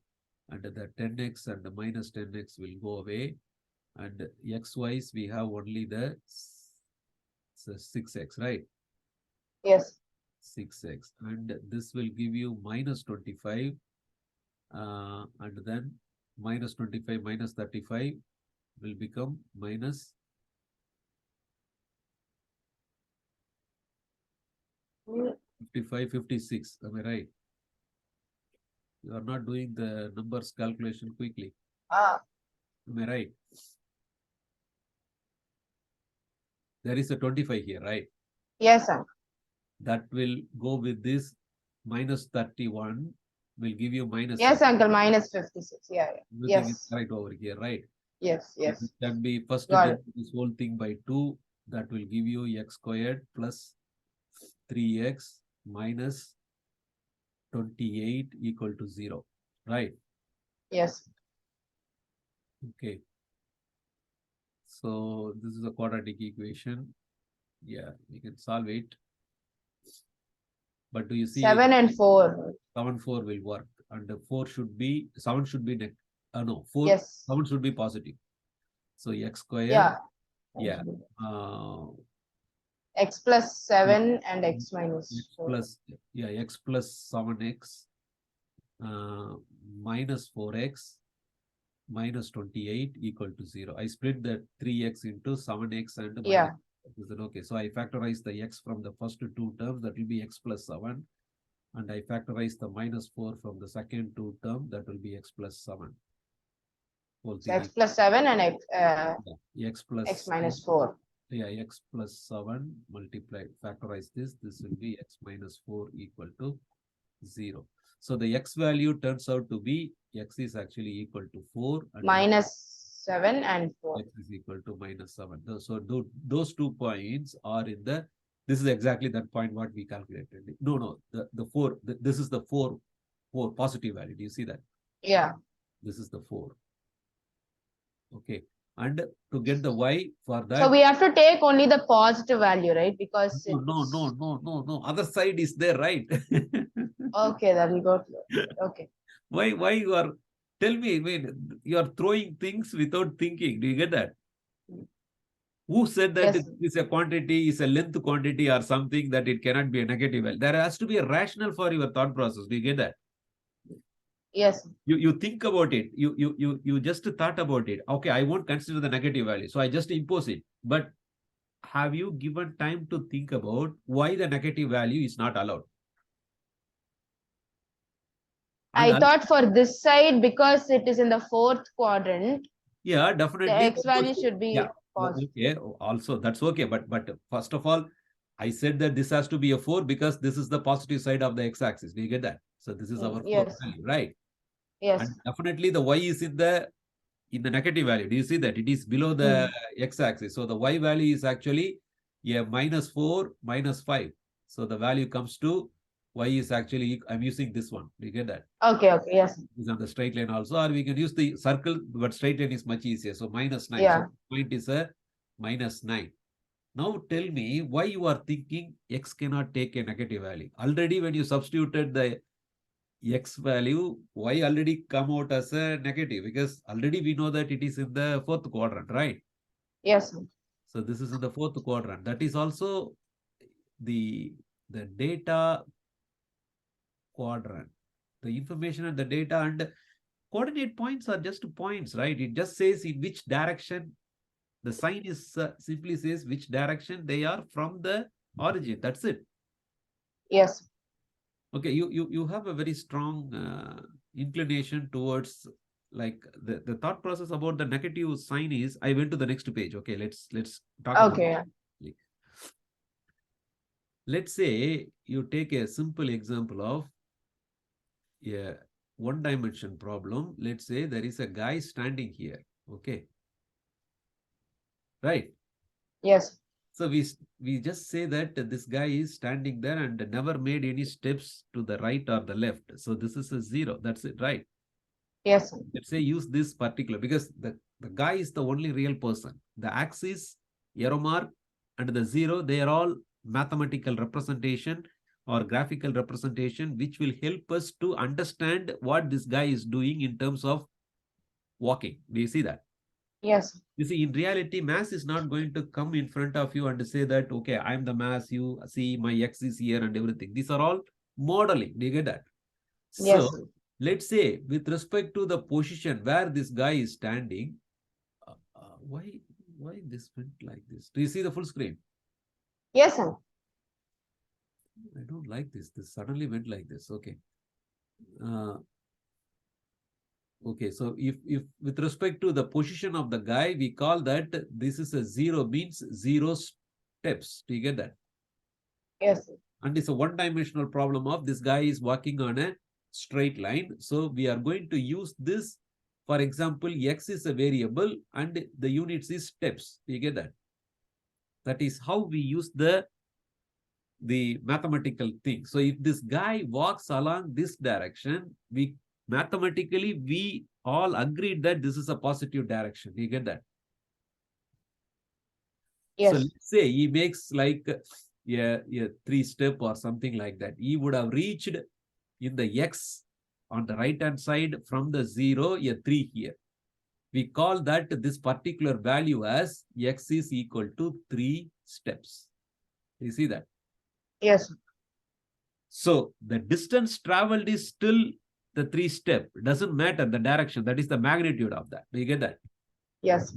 And the 10x and the minus 10x will go away. And x wise, we have only the 6x, right? Yes. 6x. And this will give you minus 25. And then minus 25 minus 35 will become minus 55, 56. Am I right? You are not doing the numbers calculation quickly. Am I right? There is a 25 here, right? Yes, sir. That will go with this minus 31 will give you minus. Yes, uncle, minus 56. Yeah. Everything is right over here, right? Yes. It can be first this whole thing by 2. That will give you x squared plus 3x minus 28 equal to 0, right? Yes. Okay. So this is a quadratic equation. Yeah, we can solve it. But do you see 7 and 4? 7, 4 will work, and 4 should be 7 should be negative. No, 4. Yes. 7 should be positive. So x squared. Yeah. X plus 7 and x minus 4. X plus 7x minus 4x minus 28 equal to 0. I split the 3x into 7x and minus. Is it okay? So I factorize the x from the first 2 terms, that will be x plus 7. And I factorize the minus 4 from the second 2 term, that will be x plus 7. So x plus 7 and x plus x minus 4. Yeah, x plus 7 multiplied, factorize this will be x minus 4 equal to 0. So the x value turns out to be X is actually equal to 4 and minus 7 and 4. X is equal to minus 7. So those 2 points are in the, this is exactly that point what we calculated. No, the 4, this is the 4 positive value. Do you see that? Yeah. This is the 4. Okay. And to get the Y for that. So we have to take only the positive value, right? Because No. Other side is there, right? Okay, then we go to okay. Why you are, tell me, you are throwing things without thinking. Do you get that? Who said that Yes. is a quantity, is a length quantity or something that it cannot be a negative value? There has to be a rationale for your thought process. Do you get that? Yes. You think about it. You just thought about it. Okay, I won't consider the negative value. So I just impose it. But have you given time to think about why the negative value is not allowed? I thought for this side, because it is in the 4th quadrant. Yeah, definitely. The X value should be positive. Okay, also that's okay. But first of all, I said that this has to be a 4 because this is the positive side of the x-axis. Do you get that? So this is our 4 value, right? Yes. And definitely the y is in the negative value. Do you see that? It is below the x-axis. So the y value is actually minus 4 minus 5. So the value comes to y is actually, I'm using this one. Do you get that? Okay, yes. Is on the straight line also, or we can use the circle, but straight line is much easier. So minus 9. Yeah. So point is a minus 9. Now tell me why you are thinking x cannot take a negative value. Already when you substituted the x value, y already come out as a negative because already we know that it is in the 4th quadrant, right? Yes. So this is in the 4th quadrant. That is also the data quadrant. The information and the data and coordinate points are just points, right? It just says in which direction. The sign is simply says which direction they are from the origin. That's it. Yes. Okay, you have a very strong inclination towards like the thought process about the negative sign is. I went to the next page. Okay, let's talk. Okay. About it. Let's say you take a simple example of a one-dimension problem. Let's say there is a guy standing here. Okay. Right. Yes. So we just say that this guy is standing there and never made any steps to the right or the left. So this is a 0. That's it, right? Yes. Let's say use this particular because the guy is the only real person. The axis, arrow mark, and the 0, they are all mathematical representation or graphical representation, which will help us to understand what this guy is doing in terms of walking. Do you see that? Yes. You see, in reality, mass is not going to come in front of you and say that, okay, I'm the mass, you see my x is here and everything. These are all modeling. Do you get that? Yes. So let's say with respect to the position where this guy is standing, why this went like this? Do you see the full screen? Yes, sir. I don't like this. This suddenly went like this. Okay. Okay, so if with respect to the position of the guy, we call that this is a 0 means 0 steps. Do you get that? Yes, sir. And it's a one-dimensional problem of this guy is walking on a straight line. So we are going to use this. For example, x is a variable and the units is steps. Do you get that? That is how we use the mathematical thing. So if this guy walks along this direction, mathematically, we all agreed that this is a positive direction. You get that? Yes. So let's say he makes like a 3-step or something like that. He would have reached in the x on the right-hand side from the 0, a 3 here. We call that this particular value as x is equal to 3 steps. You see that? Yes. So the distance traveled is still the 3-step. It doesn't matter the direction. That is the magnitude of that. Do you get that? Yes.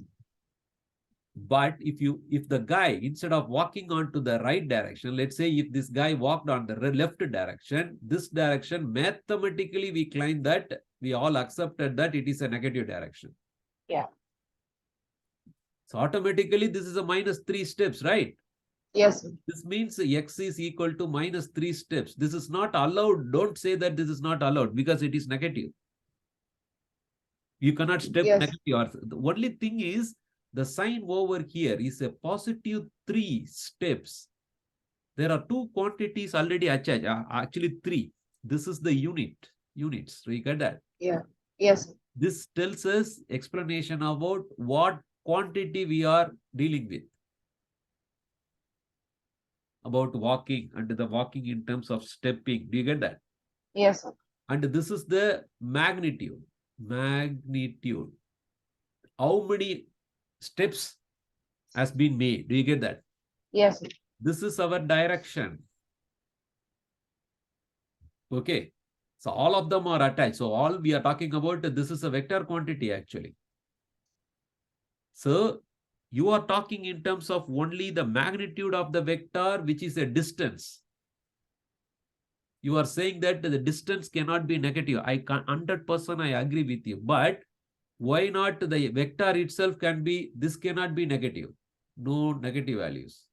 But if the guy, instead of walking on to the right direction, let's say if this guy walked on the left direction, this direction, mathematically we claim that we all accepted that it is a negative direction. Yeah. So automatically this is a minus 3 steps, right? Yes. This means x is equal to minus 3 steps. This is not allowed. Don't say that this is not allowed because it is negative. You cannot step Yes. negative. Or the only thing is the sign over here is a positive 3 steps. There are two quantities already attached, actually 3. This is the units. So you get that? Yeah. Yes. This tells us explanation about what quantity we are dealing with. About walking and the walking in terms of stepping. Do you get that? Yes. And this is the magnitude. Magnitude. How many steps has been made? Do you get that? Yes. This is our direction. Okay. So all of them are attached. So all we are talking about, this is a vector quantity actually. So you are talking in terms of only the magnitude of the vector, which is a distance. You are saying that the distance cannot be negative. I can 100% I agree with you. But why not the vector itself can be, this cannot be negative. No negative values.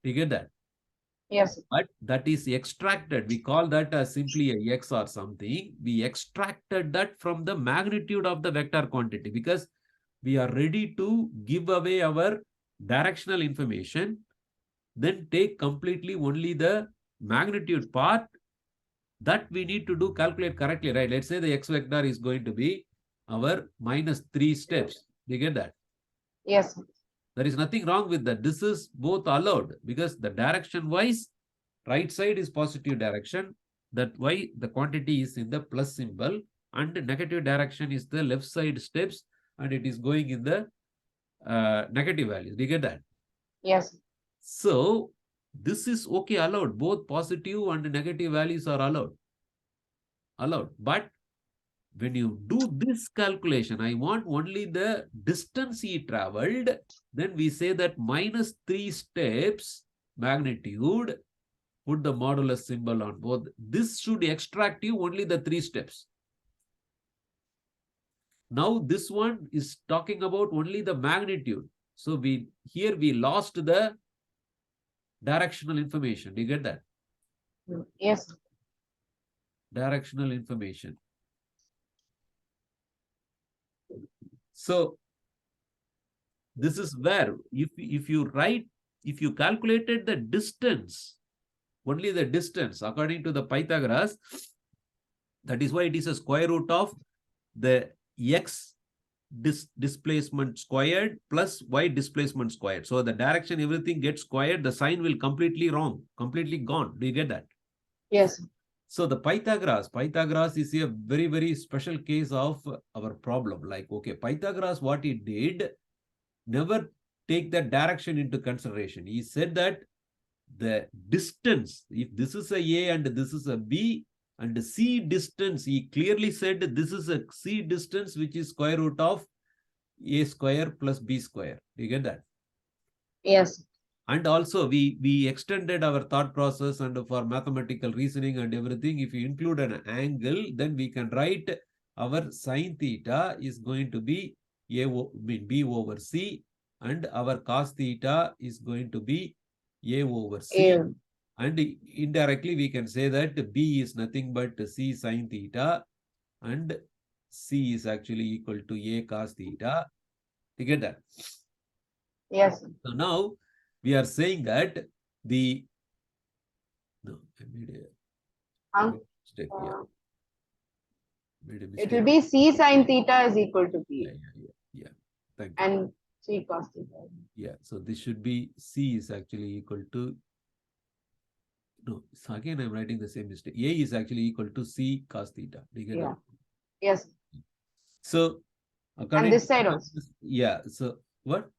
You get that? Yes. But that is extracted. We call that as simply a x or something. We extracted that from the magnitude of the vector quantity because we are ready to give away our directional information, then take completely only the magnitude part that we need to do calculate correctly, right? Let's say the x vector is going to be our -3 steps. Do you get that? Yes. There is nothing wrong with that. This is both allowed because the direction wise, right side is positive direction. That why the quantity is in the plus symbol and negative direction is the left side steps and it is going in the negative values. Do you get that? Yes. So this is okay, allowed. Both positive and negative values are allowed. But when you do this calculation, I want only the distance he traveled. Then we say that -3 steps magnitude, put the modulus symbol on both. This should extract you only the 3 steps. Now this one is talking about only the magnitude. So here we lost the directional information. Do you get that? Yes. Directional information. So this is where if you calculated the distance, only the distance according to the Pythagoras, that is why it is a square root of the x displacement squared plus y displacement squared. So the direction, everything gets squared, the sign will completely wrong, completely gone. Do you get that? Yes. So the Pythagoras is a very, very special case of our problem. Like, okay, Pythagoras, what he did, never take that direction into consideration. He said that the distance, if this is a A and this is a B, and the C distance, he clearly said this is a C distance, which is square root of A square plus B square. Do you get that? Yes. And also we extended our thought process and for mathematical reasoning and everything. If you include an angle, then we can write our sine theta is going to be B over C, and our cos theta is going to be A over C. Yeah. And indirectly we can say that B is nothing but C sine theta and C is actually equal to A cos theta. You get that? Yes. So now we are saying that I made a mistake here. Made a mistake. It will be C sine theta is equal to B. Yeah. Thank you. And C cos theta. Yeah. So this should be C is actually equal to. No, so again I'm writing the same mistake. A is actually equal to C cos theta. Do you get that? Yes. So according and this side also. Yeah. So what?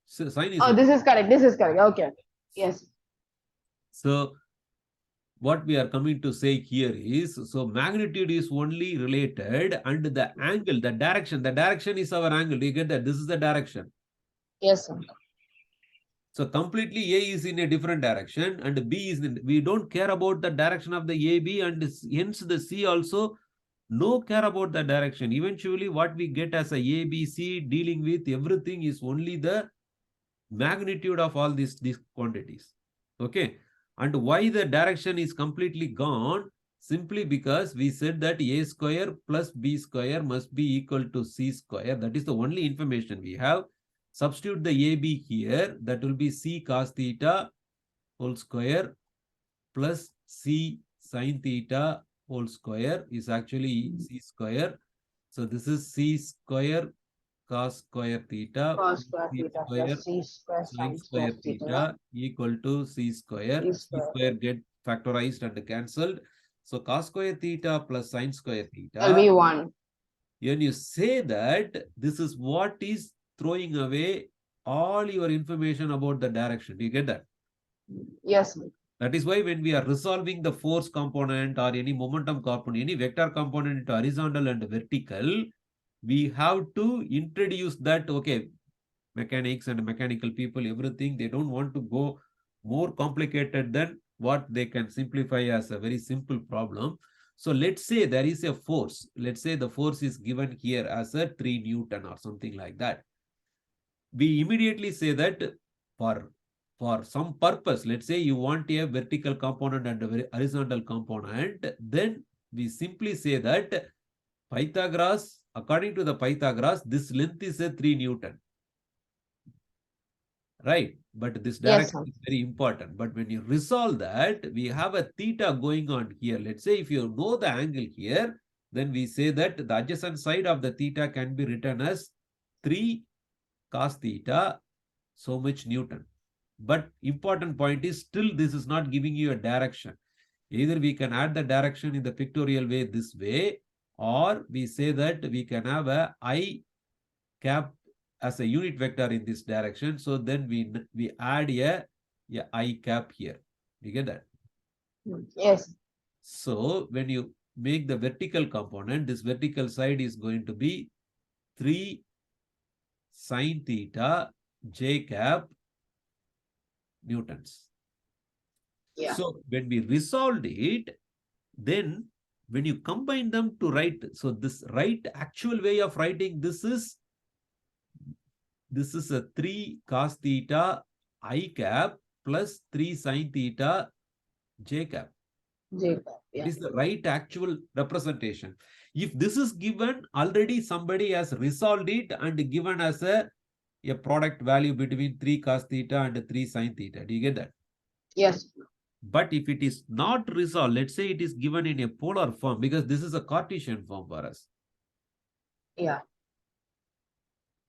So sine is. Oh, this is correct. This is correct. Okay. Yes. So what we are coming to say here is, so magnitude is only related and the angle, the direction is our angle. Do you get that? This is the direction. Yes, sir. So completely A is in a different direction and B is in, we don't care about the direction of the AB, and hence the C also no care about the direction. Eventually what we get as a ABC dealing with everything is only the magnitude of all these quantities. Okay. And why the direction is completely gone? Simply because we said that a square plus b square must be equal to c square. That is the only information we have. Substitute the ab here. That will be c cos theta whole square plus c sin theta whole square is actually c square. So this is c square cos square theta Cos square c theta square plus c square sin sin square square theta. theta equal to c square. C C square. square get factorized and cancelled. So cos square theta plus sin square There'll theta. be 1. When you say that, this is what is throwing away all your information about the direction. Do you get that? Yes. That is why when we are resolving the force component or any momentum component, any vector component into horizontal and vertical, we have to introduce that, okay, mechanics and mechanical people, everything, they don't want to go more complicated than what they can simplify as a very simple problem. So let's say there is a force. Let's say the force is given here as a 3 Newton or something like that. We immediately say that for some purpose, let's say you want a vertical component and a horizontal component, then we simply say that Pythagoras, according to the Pythagoras, this length is a 3 Newton. Right? But this direction is very important. But when you resolve that, we have a theta going on here. Let's say if you know the angle here, then we say that the adjacent side of the theta can be written as 3 cos theta, so much Newton. But important point is still this is not giving you a direction. Either we can add the direction in the pictorial way this way, or we say that we can have a I cap as a unit vector in this direction. So then we add a I cap here. You get that? Yes. So when you make the vertical component, this vertical side is going to be 3 sin theta j cap newtons. Yeah. So when we resolved it, then when you combine them to write, so this actual way of writing this is a 3 cos theta I cap plus 3 sin theta j cap. J cap, yeah. It is the right actual representation. If this is given, already somebody has resolved it and given as a product value between 3 cos theta and 3 sin theta. Do you get that? Yes. But if it is not resolved, let's say it is given in a polar form, because this is a Cartesian form for us. Yeah.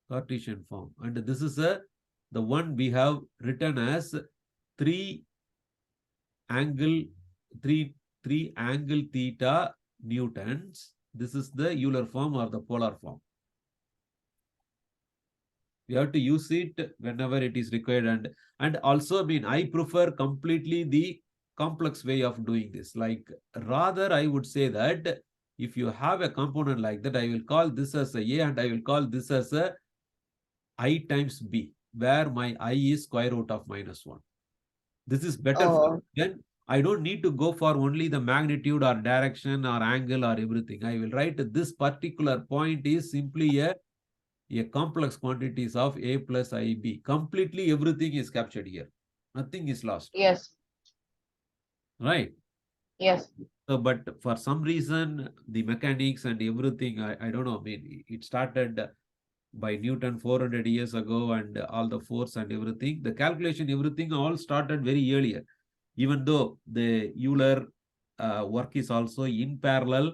Cartesian form. And this is the one we have written as 3 angle theta newtons. This is the Euler form or the polar form. We have to use it whenever it is required. And also, I prefer completely the complex way of doing this. Like, rather, I would say that if you have a component like that, I will call this as a A and I will call this as a I times B, where my I is square root of -1. This is better for then I don't need to go for only the magnitude or direction or angle or everything. I will write this particular point is simply a complex quantities of A plus IB. Completely everything is captured here. Nothing is lost. Yes. Right? Yes. So, but for some reason, the mechanics and everything, I don't know, it started by Newton 400 years ago and all the force and everything. The calculation, everything all started very earlier. Even though the Euler work is also in parallel,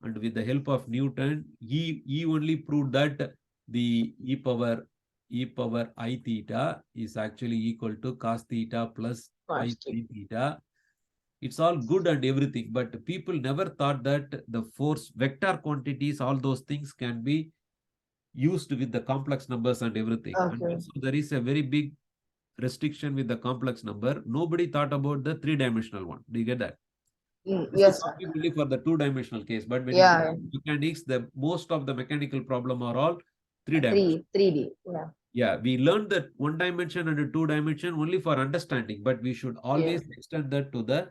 and with the help of Newton, he only proved that the e power I theta is actually equal to cos theta plus I sin theta. It's all good and everything, but people never thought that the force vector quantities, all those things can be used with the complex numbers and everything. Okay. And also there is a very big restriction with the complex number. Nobody thought about the 3-dimensional one. Do you get that? Yes. Only for the 2-dimensional case, but when you mechanics, the most of the mechanical problem are all 3-dimensional. 3D. Yeah. Yeah, we learned that 1 dimension and 2 dimension only for understanding, but we should always extend that to the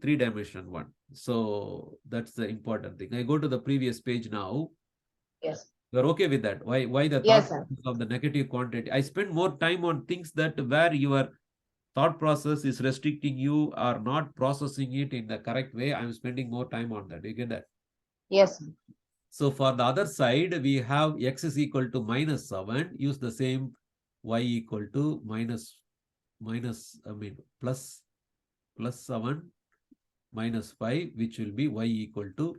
3-dimension one. So that's the important thing. I go to the previous page now. Yes. You're okay with that? Why the thought of the negative quantity? I spend more time on things that where your thought process is restricting you or not processing it in the correct way, I'm spending more time on that. You get that? Yes, sir. So for the other side, we have x is equal to minus 7. Use the same y equal to plus 7 minus 5, which will be y equal to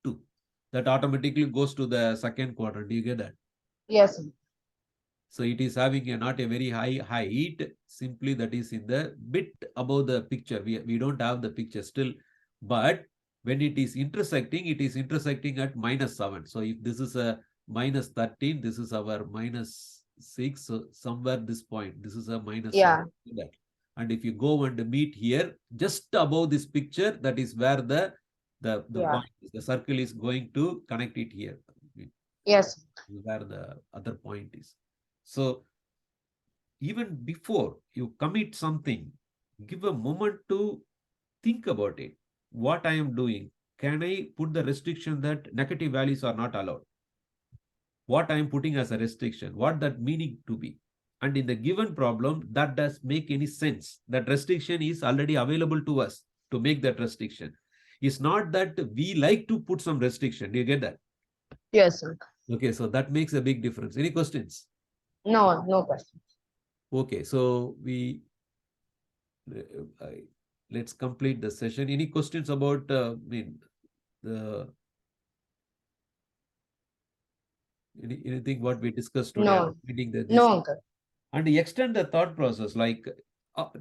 2. That automatically goes to the second quadrant. Do you get that? Yes, sir. So it is having not a very high height. Simply that is in the bit above the picture. We don't have the picture still, but when it is intersecting at minus 7. So if this is a minus 13, this is our minus 6. So somewhere this point, this is a minus 7. And if you go and meet here, just above this picture, that is where the point is. The circle is going to connect it here. Yes. Where the other point is. So even before you commit something, give a moment to think about it. What I am doing, can I put the restriction that negative values are not allowed? What I am putting as a restriction, what that meaning to be? And in the given problem, that does make any sense. That restriction is already available to us to make that restriction. It's not that we like to put some restriction. Do you get that? Yes, sir. Okay, so that makes a big difference. Any questions? No, no questions. Okay, so let's complete the session. Any questions about anything what we discussed today? No. Meaning that No, uncle. And extend the thought process. Like,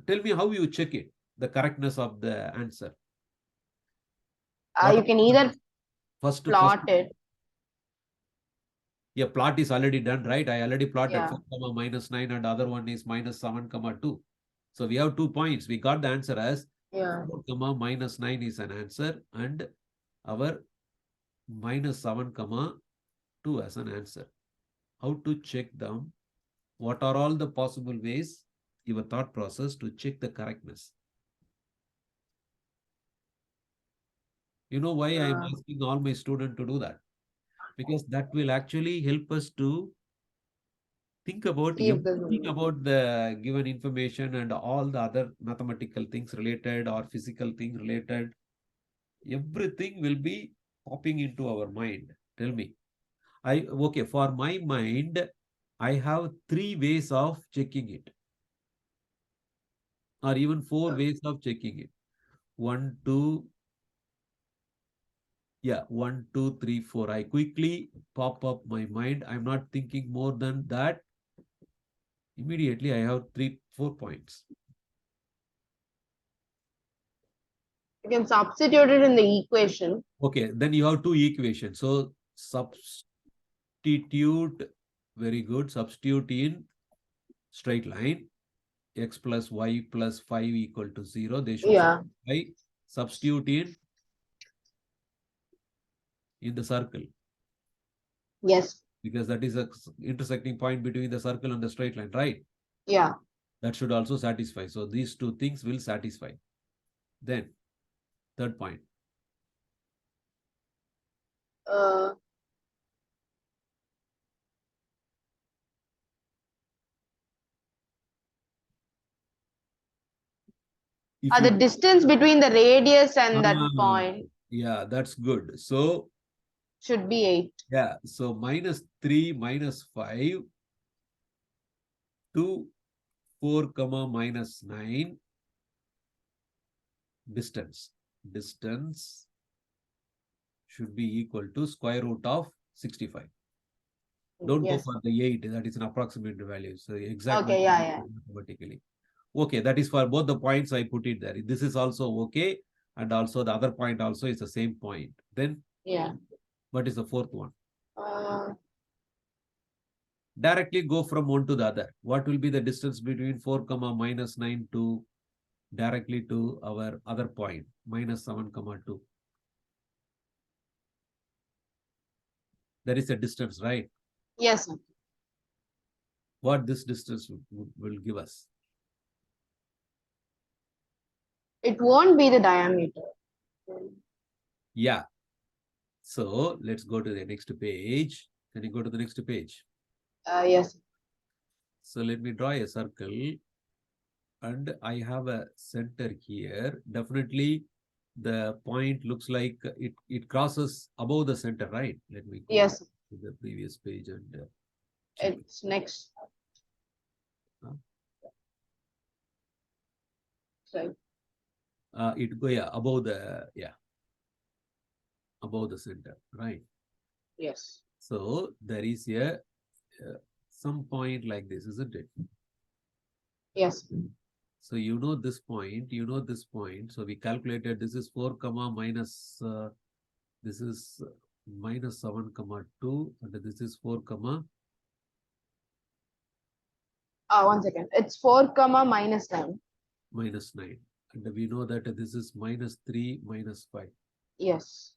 tell me how you check it, the correctness of the answer. You can either plot it. Yeah, plot is already done, right? I already plotted 4, minus 9 and other one is minus 7, 2. So we have 2 points. We got the answer as 4, minus 9 is an answer and our minus 7, 2 as an answer. How to check them? What are all the possible ways, your thought process to check the correctness? You know why I am asking all my students to do that? Because that will actually help us to think about everything about the given information and all the other mathematical things related or physical thing related. Everything will be popping into our mind. Tell me. Okay, for my mind, I have 3 ways of checking it. Or even 4 ways of checking it. 1, 2, 1, 2, 3, 4. I quickly pop up my mind. I'm not thinking more than that. Immediately, I have 3, 4 points. You can substitute it in the equation. Okay, then you have 2 equations. So substitute, very good. Substitute in straight line. X plus y plus 5 equal to 0. They should substitute in the circle. Yes. Because that is a intersecting point between the circle and the straight line, right? Yeah. That should also satisfy. So these 2 things will satisfy. Then, third point. The distance between the radius and that point. Yeah, that's good. So should be 8. Yeah, so minus 3 minus 5 to 4 comma minus 9 distance should be equal to square root of 65. Don't go for the 8, that is an approximate value. So exactly automatically. Okay, that is for both the points I put it there. This is also okay. And also the other point also is the same point. Then what is the fourth one? Directly go from one to the other. What will be the distance between 4 comma minus 9 to directly to our other point, minus 7 comma 2? There is a distance, right? Yes, sir. What this distance will give us? It won't be the diameter. Yeah. So let's go to the next page. Can you go to the next page? Yes. So let me draw a circle and I have a center here. Definitely the point looks like it crosses above the center, right? Let me go Yes, to the previous page and check. it's next. Huh? Right. It go, yeah, above the, yeah, above the center, right? Yes. So there is a some point like this, isn't it? Yes. So you know this point, you know this point. So we calculated this is 4 comma minus this is minus 7 comma 2, and this is 4 comma 1 second. It's 4 comma minus 9. minus 9. And we know that this is minus 3 minus 5. Yes.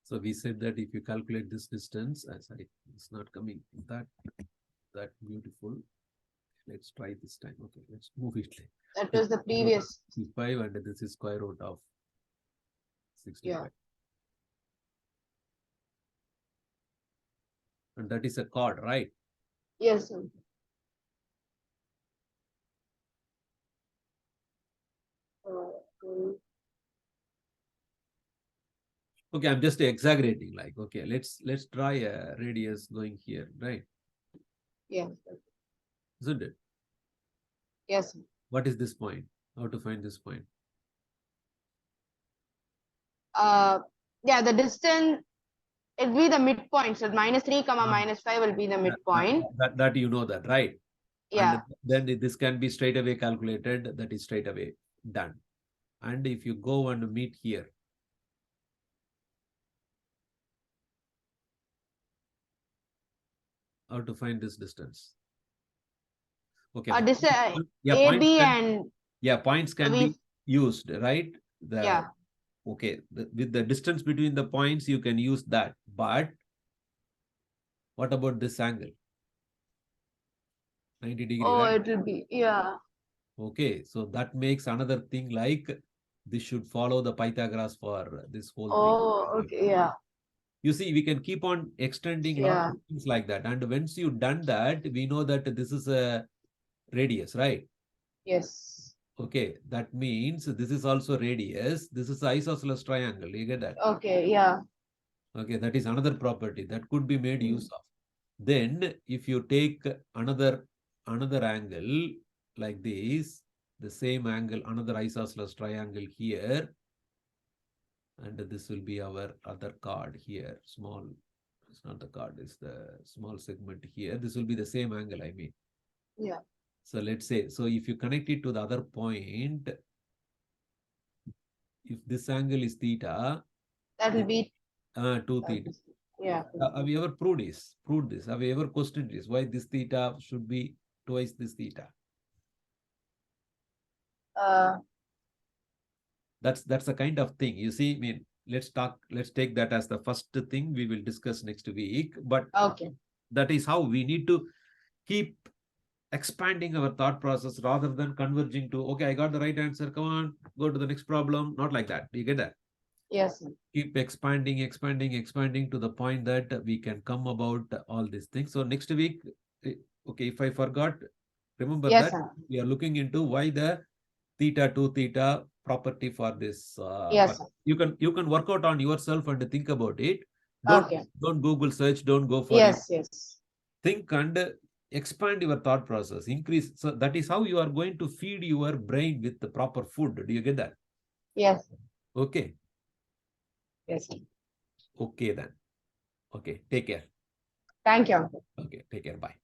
So we said that if you calculate this distance, sorry, it's not coming that beautiful. Let's try this time. Okay, let's move it. That was the previous. 5, and this is square root of 65. Yeah. And that is a chord, right? Yes. Okay, I'm just exaggerating. Like, okay, let's try a radius going here, right? Yeah. Isn't it? Yes. What is this point? How to find this point? Yeah, the distance, it'll be the midpoint. So minus 3 comma minus 5 will be the midpoint. That you know that, right? Yeah. And then this can be straight away calculated. That is straight away done. And if you go and meet here, how to find this distance? Okay. This Yeah, AB and points can be used, right? Yeah. Okay, with the distance between the points, you can use that. But what about this angle? 90 degree, Oh, right? it will be, yeah. Okay, so that makes another thing like this should follow the Pythagoras for this whole thing. Oh, okay, yeah. You see, we can keep on extending lots of things like that. And once you've done that, we know that this is a radius, right? Yes. Okay, that means this is also radius. This is isosceles triangle. You get that? Okay, yeah. Okay, that is another property that could be made use of. Then if you take another angle like this, the same angle, another isosceles triangle here, and this will be our other chord here, small, it's not the chord, it's the small segment here. This will be the same angle, I mean. Yeah. So let's say, so if you connect it to the other point, if this angle is theta, that will be 2 theta. Yeah. Have you ever proved this? Have you ever questioned this? Why this theta should be twice this theta? That's the kind of thing. You see, I mean, let's take that as the first thing we will discuss next week. But okay, that is how we need to keep expanding our thought process rather than converging to, okay, I got the right answer. Come on, go to the next problem. Not like that. Do you get that? Yes. Keep expanding to the point that we can come about all these things. So next week, okay, if I forgot, remember yes, that we are looking into why the theta to theta property for this. Yes. You can work out on yourself and think about it. Okay. Don't Google search. Don't go for Yes. it. Yes. Think and expand your thought process. Increase. So that is how you are going to feed your brain with the proper food. Do you get that? Yes. Okay. Yes. Okay then. Okay. Take care. Thank you. Okay. Take care. Bye.